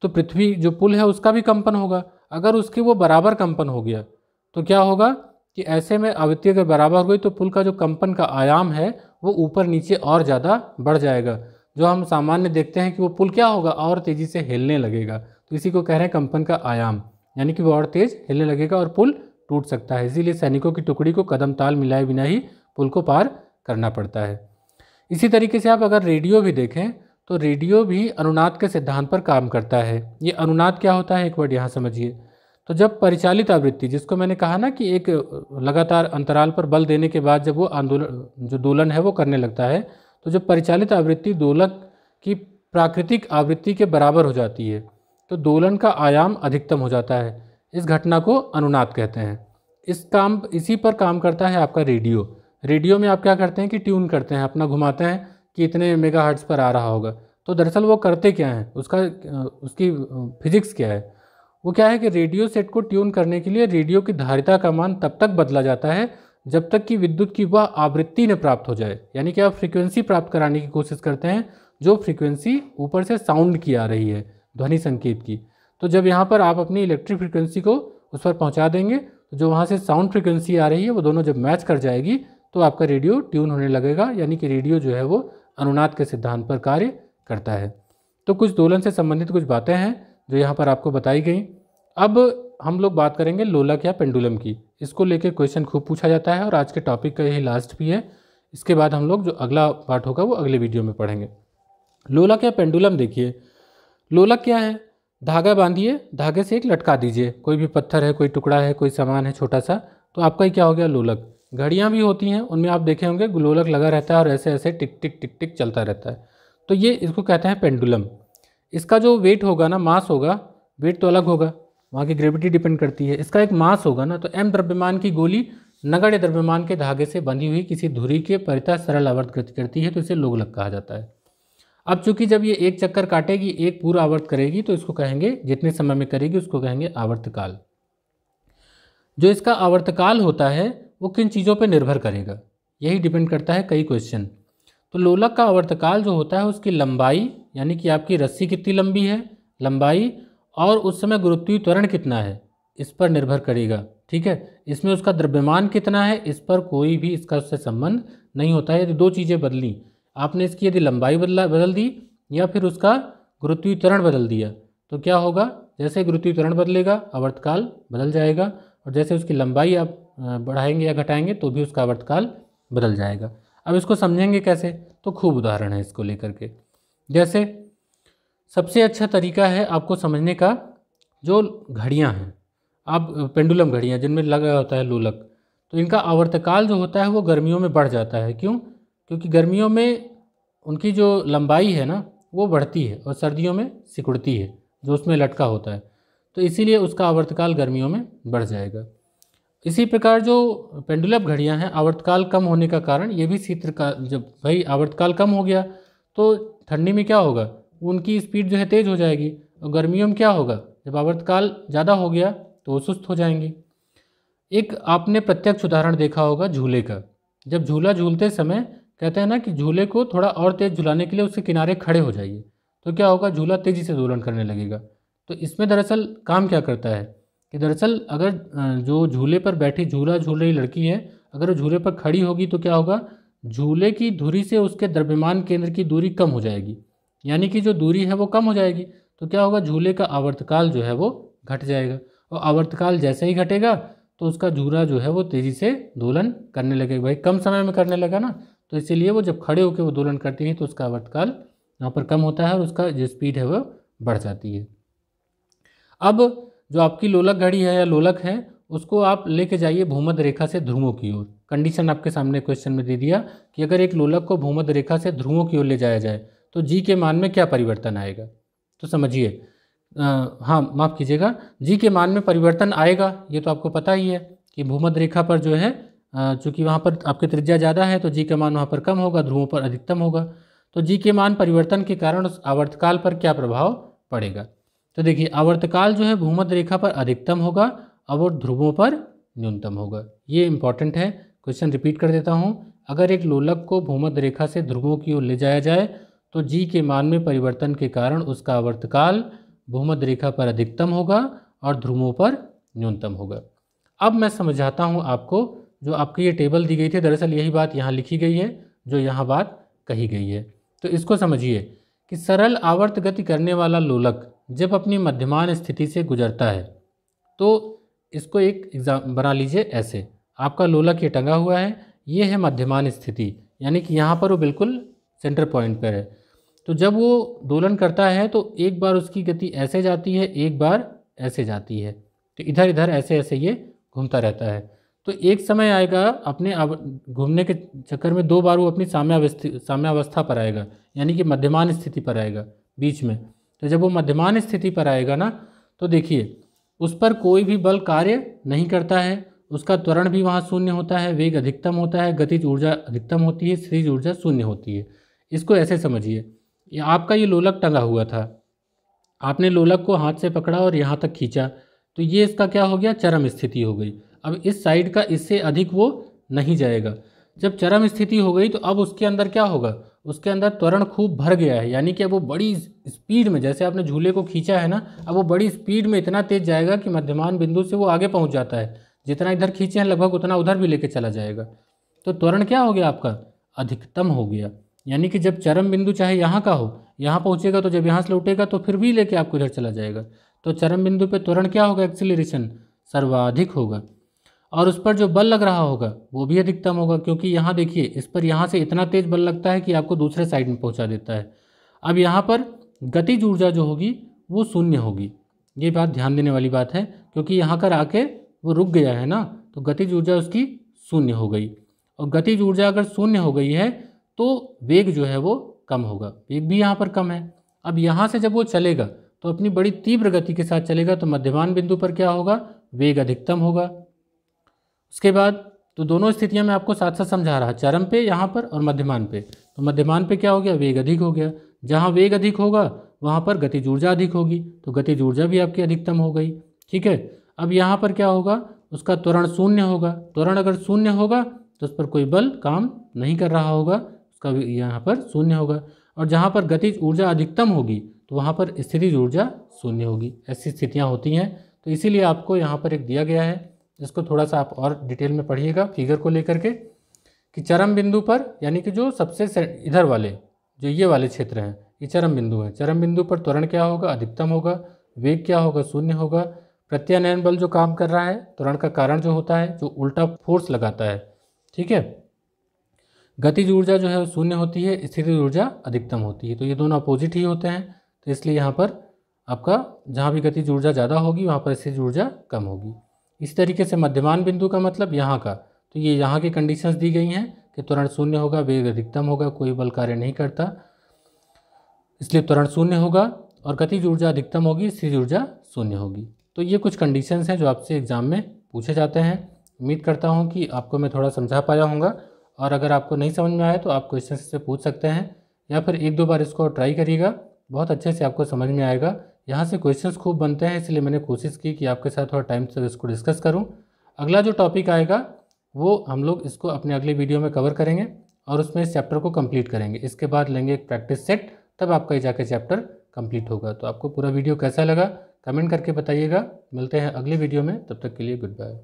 तो पृथ्वी जो पुल है उसका भी कंपन होगा। अगर उसके वो बराबर कंपन हो गया तो क्या होगा कि ऐसे में आवृत्ति अगर बराबर हो गई तो पुल का जो कंपन का आयाम है वो ऊपर नीचे और ज़्यादा बढ़ जाएगा। जो हम सामान्य देखते हैं कि वो पुल क्या होगा, और तेज़ी से हिलने लगेगा। तो इसी को कह रहे हैं कंपन का आयाम, यानी कि वो और तेज़ हिलने लगेगा और पुल टूट सकता है। इसीलिए सैनिकों की टुकड़ी को कदम ताल मिलाए बिना ही पुल को पार करना पड़ता है। इसी तरीके से आप अगर रेडियो भी देखें तो रेडियो भी अनुनाद के सिद्धांत पर काम करता है। ये अनुनाद क्या होता है, एक वर्ड यहाँ समझिए। तो जब परिचालित आवृत्ति, जिसको मैंने कहा ना कि एक लगातार अंतराल पर बल देने के बाद जब वो आंदोलन जो दोलन है वो करने लगता है, तो जब परिचालित आवृत्ति दोलक की प्राकृतिक आवृत्ति के बराबर हो जाती है तो दोलन का आयाम अधिकतम हो जाता है। इस घटना को अनुनाद कहते हैं। इसी पर काम करता है आपका रेडियो। रेडियो में आप क्या करते हैं कि ट्यून करते हैं, अपना घुमाते हैं कि इतने मेगाहर्ट्ज़ पर आ रहा होगा। तो दरअसल वो करते क्या हैं, उसकी फिजिक्स क्या है, वो क्या है कि रेडियो सेट को ट्यून करने के लिए रेडियो की धारिता का मान तब तक बदला जाता है जब तक कि विद्युत की वह आवृत्ति न प्राप्त हो जाए। यानी कि आप फ्रीक्वेंसी प्राप्त कराने की कोशिश करते हैं, जो फ्रीक्वेंसी ऊपर से साउंड की आ रही है, ध्वनि संकेत की। तो जब यहाँ पर आप अपनी इलेक्ट्रिक फ्रीक्वेंसी को उस पर पहुँचा देंगे तो जो वहाँ से साउंड फ्रीक्वेंसी आ रही है वो दोनों जब मैच कर जाएगी तो आपका रेडियो ट्यून होने लगेगा। यानी कि रेडियो जो है वो अनुनाद के सिद्धांत पर कार्य करता है। तो कुछ दोलन से संबंधित कुछ बातें हैं जो यहाँ पर आपको बताई गई। अब हम लोग बात करेंगे लोलक या पेंडुलम की। इसको लेकर क्वेश्चन खूब पूछा जाता है और आज के टॉपिक का यही लास्ट भी है। इसके बाद हम लोग जो अगला पार्ट होगा वो अगले वीडियो में पढ़ेंगे। लोलक या पेंडुलम देखिए, लोलक क्या है, धागा बांधिए, धागे से एक लटका दीजिए, कोई भी पत्थर है, कोई टुकड़ा है, कोई सामान है छोटा सा, तो आपका ही क्या हो गया, लोलक। घड़ियाँ भी होती हैं, उनमें आप देखे होंगे लोलक लगा रहता है और ऐसे ऐसे टिक टिक टिक टिक चलता रहता है। तो ये इसको कहते हैं पेंडुलम। इसका जो वेट होगा ना, मास होगा, वेट तो अलग होगा, वहाँ की ग्रेविटी डिपेंड करती है। इसका एक मास होगा ना, तो m द्रव्यमान की गोली नगण्य द्रव्यमान के धागे से बंधी हुई किसी धुरी के परितः सरल आवर्त गति करती है, तो इसे लोलक कहा जाता है। अब चूंकि जब ये एक चक्कर काटेगी, एक पूरा आवर्त करेगी, तो इसको कहेंगे, जितने समय में करेगी उसको कहेंगे आवर्तकाल। जो इसका आवर्तकाल होता है वो किन चीज़ों पर निर्भर करेगा, यही डिपेंड करता है कई क्वेश्चन। तो लोलक का आवर्तकाल जो होता है उसकी लंबाई, यानी कि आपकी रस्सी कितनी लंबी है, लंबाई, और उस समय गुरुत्वीय त्वरण कितना है, इस पर निर्भर करेगा। ठीक है, इसमें उसका द्रव्यमान कितना है, इस पर कोई भी इसका उससे संबंध नहीं होता है। यदि दो चीज़ें बदली, आपने इसकी यदि लंबाई बदल दी या फिर उसका गुरुत्वीय त्वरण बदल दिया, तो क्या होगा, जैसे गुरुत्वीय त्वरण बदलेगा आवर्तकाल बदल जाएगा, और जैसे उसकी लंबाई आप बढ़ाएंगे या घटाएंगे तो भी उसका आवर्तकाल बदल जाएगा। अब इसको समझेंगे कैसे, तो खूब उदाहरण है इसको लेकर के। जैसे सबसे अच्छा तरीका है आपको समझने का, जो घड़ियां हैं, आप पेंडुलम घड़ियां जिनमें लगा होता है लोलक, तो इनका आवर्तकाल जो होता है वो गर्मियों में बढ़ जाता है। क्यों? क्योंकि गर्मियों में उनकी जो लंबाई है ना वो बढ़ती है और सर्दियों में सिकुड़ती है, जो उसमें लटका होता है, तो इसीलिए उसका आवर्तकाल गर्मियों में बढ़ जाएगा। इसी प्रकार जो पेंडुलम घड़ियां हैं, आवर्तकाल कम होने का कारण ये भी सूत्र का, जब भाई आवर्तकाल कम हो गया तो ठंडी में क्या होगा, उनकी स्पीड जो है तेज़ हो जाएगी, और गर्मियों में क्या होगा, जब आवर्तकाल ज़्यादा हो गया तो वो सुस्त हो जाएंगी। एक आपने प्रत्यक्ष उदाहरण देखा होगा झूले का। जब झूला झूलते समय कहते हैं ना कि झूले को थोड़ा और तेज़ झुलाने के लिए उसके किनारे खड़े हो जाइए, तो क्या होगा, झूला तेज़ी से दोलन करने लगेगा। तो इसमें दरअसल काम क्या करता है कि दरअसल अगर जो झूले पर बैठी झूला झूल रही लड़की है, अगर वो झूले पर खड़ी होगी तो क्या होगा, झूले की धुरी से उसके द्रव्यमान केंद्र की दूरी कम हो जाएगी, यानी कि जो दूरी है वो कम हो जाएगी, तो क्या होगा, झूले का आवर्तकाल जो है वो घट जाएगा, और आवर्तकाल जैसे ही घटेगा तो उसका झूला जो है वो तेज़ी से दोलन करने लगेगा। भाई कम समय में करने लगा ना, तो इसीलिए वो जब खड़े होकर वो दोलन करती है तो उसका आवर्तकाल यहाँ पर कम होता है और उसका जो स्पीड है वो बढ़ जाती है। अब जो आपकी लोलक घड़ी है या लोलक है, उसको आप लेके जाइए भूमध्य रेखा से ध्रुवों की ओर। कंडीशन आपके सामने क्वेश्चन में दे दिया कि अगर एक लोलक को भूमध्य रेखा से ध्रुवों की ओर ले जाया जाए तो जी के मान में क्या परिवर्तन आएगा। तो समझिए, हाँ माफ़ कीजिएगा, जी के मान में परिवर्तन आएगा, ये तो आपको पता ही है कि भूमध्य रेखा पर जो है चूँकि वहाँ पर आपकी त्रिज्या ज़्यादा है तो जी का मान वहाँ पर कम होगा, ध्रुवों पर अधिकतम होगा। तो जी के मान परिवर्तन के कारण उस आवर्तकाल पर क्या प्रभाव पड़ेगा। तो देखिए, आवर्तकाल जो है भूमध्य रेखा पर अधिकतम होगा और ध्रुवों पर न्यूनतम होगा। ये इंपॉर्टेंट है, क्वेश्चन रिपीट कर देता हूँ। अगर एक लोलक को भूमध्य रेखा से ध्रुवों की ओर ले जाया जाए तो जी के मान में परिवर्तन के कारण उसका आवर्तकाल भूमध्य रेखा पर अधिकतम होगा और ध्रुवों पर न्यूनतम होगा। अब मैं समझाता हूँ आपको, जो आपकी ये टेबल दी गई थी, दरअसल यही बात यहाँ लिखी गई है जो यहाँ बात कही गई है। तो इसको समझिए कि सरल आवर्त गति करने वाला लोलक जब अपनी मध्यमान स्थिति से गुजरता है, तो इसको एक एग्जाम बना लीजिए ऐसे। आपका लोलक ये टंगा हुआ है, ये है मध्यमान स्थिति, यानी कि यहाँ पर वो बिल्कुल सेंटर पॉइंट पर है। तो जब वो दोलन करता है तो एक बार उसकी गति ऐसे जाती है, एक बार ऐसे जाती है, तो इधर इधर ऐसे ऐसे ये घूमता रहता है। तो एक समय आएगा अपने घूमने के चक्कर में दो बार वो अपनी साम्यावस्था पर आएगा, यानी कि मध्यमान स्थिति पर आएगा बीच में। तो जब वो मध्यमान स्थिति पर आएगा ना, तो देखिए उस पर कोई भी बल कार्य नहीं करता है, उसका त्वरण भी वहाँ शून्य होता है, वेग अधिकतम होता है, गतिज ऊर्जा अधिकतम होती है, स्थितिज ऊर्जा शून्य होती है। इसको ऐसे समझिए, आपका ये लोलक टंगा हुआ था, आपने लोलक को हाथ से पकड़ा और यहाँ तक खींचा, तो ये इसका क्या हो गया, चरम स्थिति हो गई। अब इस साइड का इससे अधिक वो नहीं जाएगा। जब चरम स्थिति हो गई तो अब उसके अंदर क्या होगा, उसके अंदर त्वरण खूब भर गया है, यानी कि अब वो बड़ी स्पीड में, जैसे आपने झूले को खींचा है ना, अब वो बड़ी स्पीड में इतना तेज जाएगा कि मध्यमान बिंदु से वो आगे पहुंच जाता है। जितना इधर खींचे हैं लगभग उतना उधर भी लेके चला जाएगा। तो त्वरण क्या हो गया आपका, अधिकतम हो गया। यानी कि जब चरम बिंदु चाहे यहाँ का हो, यहाँ पहुँचेगा तो जब यहाँ से लौटेगा तो फिर भी लेके आपको इधर चला जाएगा। तो चरम बिंदु पे त्वरण क्या होगा, एक्सीलरेशन सर्वाधिक होगा, और उस पर जो बल लग रहा होगा वो भी अधिकतम होगा, क्योंकि यहाँ देखिए इस पर यहाँ से इतना तेज बल लगता है कि आपको दूसरे साइड में पहुँचा देता है। अब यहाँ पर गतिज ऊर्जा जो होगी वो शून्य होगी। ये बात ध्यान देने वाली बात है, क्योंकि यहाँ कर आके वो रुक गया है ना, तो गतिज ऊर्जा उसकी शून्य हो गई। और गतिज ऊर्जा अगर शून्य हो गई है तो वेग जो है वो कम होगा, वेग भी यहाँ पर कम है। अब यहाँ से जब वो चलेगा तो अपनी बड़ी तीव्र गति के साथ चलेगा, तो मध्यमान बिंदु पर क्या होगा, वेग अधिकतम होगा। उसके बाद तो दोनों स्थितियां मैं आपको साथ साथ समझा रहा, चरम पे यहाँ पर और मध्यमान पे। तो मध्यमान पे क्या हो गया, वेग अधिक हो गया। जहाँ वेग अधिक होगा वहाँ पर गतिज ऊर्जा अधिक होगी, तो गतिज ऊर्जा भी आपकी अधिकतम हो गई। ठीक है, अब यहाँ पर क्या होगा, उसका त्वरण शून्य होगा। त्वरण अगर शून्य होगा तो उस पर कोई बल काम नहीं कर रहा होगा, उसका भी यहाँ पर शून्य होगा। और जहाँ पर गतिज ऊर्जा अधिकतम होगी तो वहाँ पर स्थितिज ऊर्जा शून्य होगी। ऐसी स्थितियाँ होती हैं। तो इसीलिए आपको यहाँ पर एक दिया गया है, इसको थोड़ा सा आप और डिटेल में पढ़िएगा फिगर को लेकर के, कि चरम बिंदु पर, यानी कि जो सबसे इधर वाले जो ये वाले क्षेत्र हैं ये चरम बिंदु हैं। चरम बिंदु पर त्वरण क्या होगा, अधिकतम होगा। वेग क्या होगा, शून्य होगा। प्रत्यानयन बल जो काम कर रहा है, त्वरण का कारण जो होता है, जो उल्टा फोर्स लगाता है, ठीक है। गतिज ऊर्जा जो है वो शून्य होती है, स्थितिज ऊर्जा अधिकतम होती है। तो ये दोनों अपोजिट ही होते हैं। तो इसलिए यहाँ पर आपका जहाँ भी गतिज ऊर्जा ज़्यादा होगी वहाँ पर स्थितिज ऊर्जा कम होगी। इस तरीके से मध्यमान बिंदु का मतलब यहाँ का, तो ये यहाँ की कंडीशंस दी गई हैं कि त्वरण शून्य होगा, वेग अधिकतम होगा, कोई बल कार्य नहीं करता, इसलिए त्वरण शून्य होगा, और गतिज ऊर्जा अधिकतम होगी, स्थितिज ऊर्जा शून्य होगी। तो ये कुछ कंडीशंस हैं जो आपसे एग्जाम में पूछे जाते हैं। उम्मीद करता हूँ कि आपको मैं थोड़ा समझा पाया हूँगा, और अगर आपको नहीं समझ में आया तो आप क्वेश्चन से पूछ सकते हैं, या फिर एक दो बार इसको ट्राई करिएगा, बहुत अच्छे से आपको समझ में आएगा। यहाँ से क्वेश्चंस खूब बनते हैं, इसलिए मैंने कोशिश की कि आपके साथ थोड़ा टाइम से इसको डिस्कस करूँ। अगला जो टॉपिक आएगा वो हम लोग इसको अपने अगले वीडियो में कवर करेंगे, और उसमें इस चैप्टर को कंप्लीट करेंगे। इसके बाद लेंगे एक प्रैक्टिस सेट, तब आपका ये जाके चैप्टर कंप्लीट होगा। तो आपको पूरा वीडियो कैसा लगा कमेंट करके बताइएगा। मिलते हैं अगले वीडियो में, तब तक के लिए गुड बाय।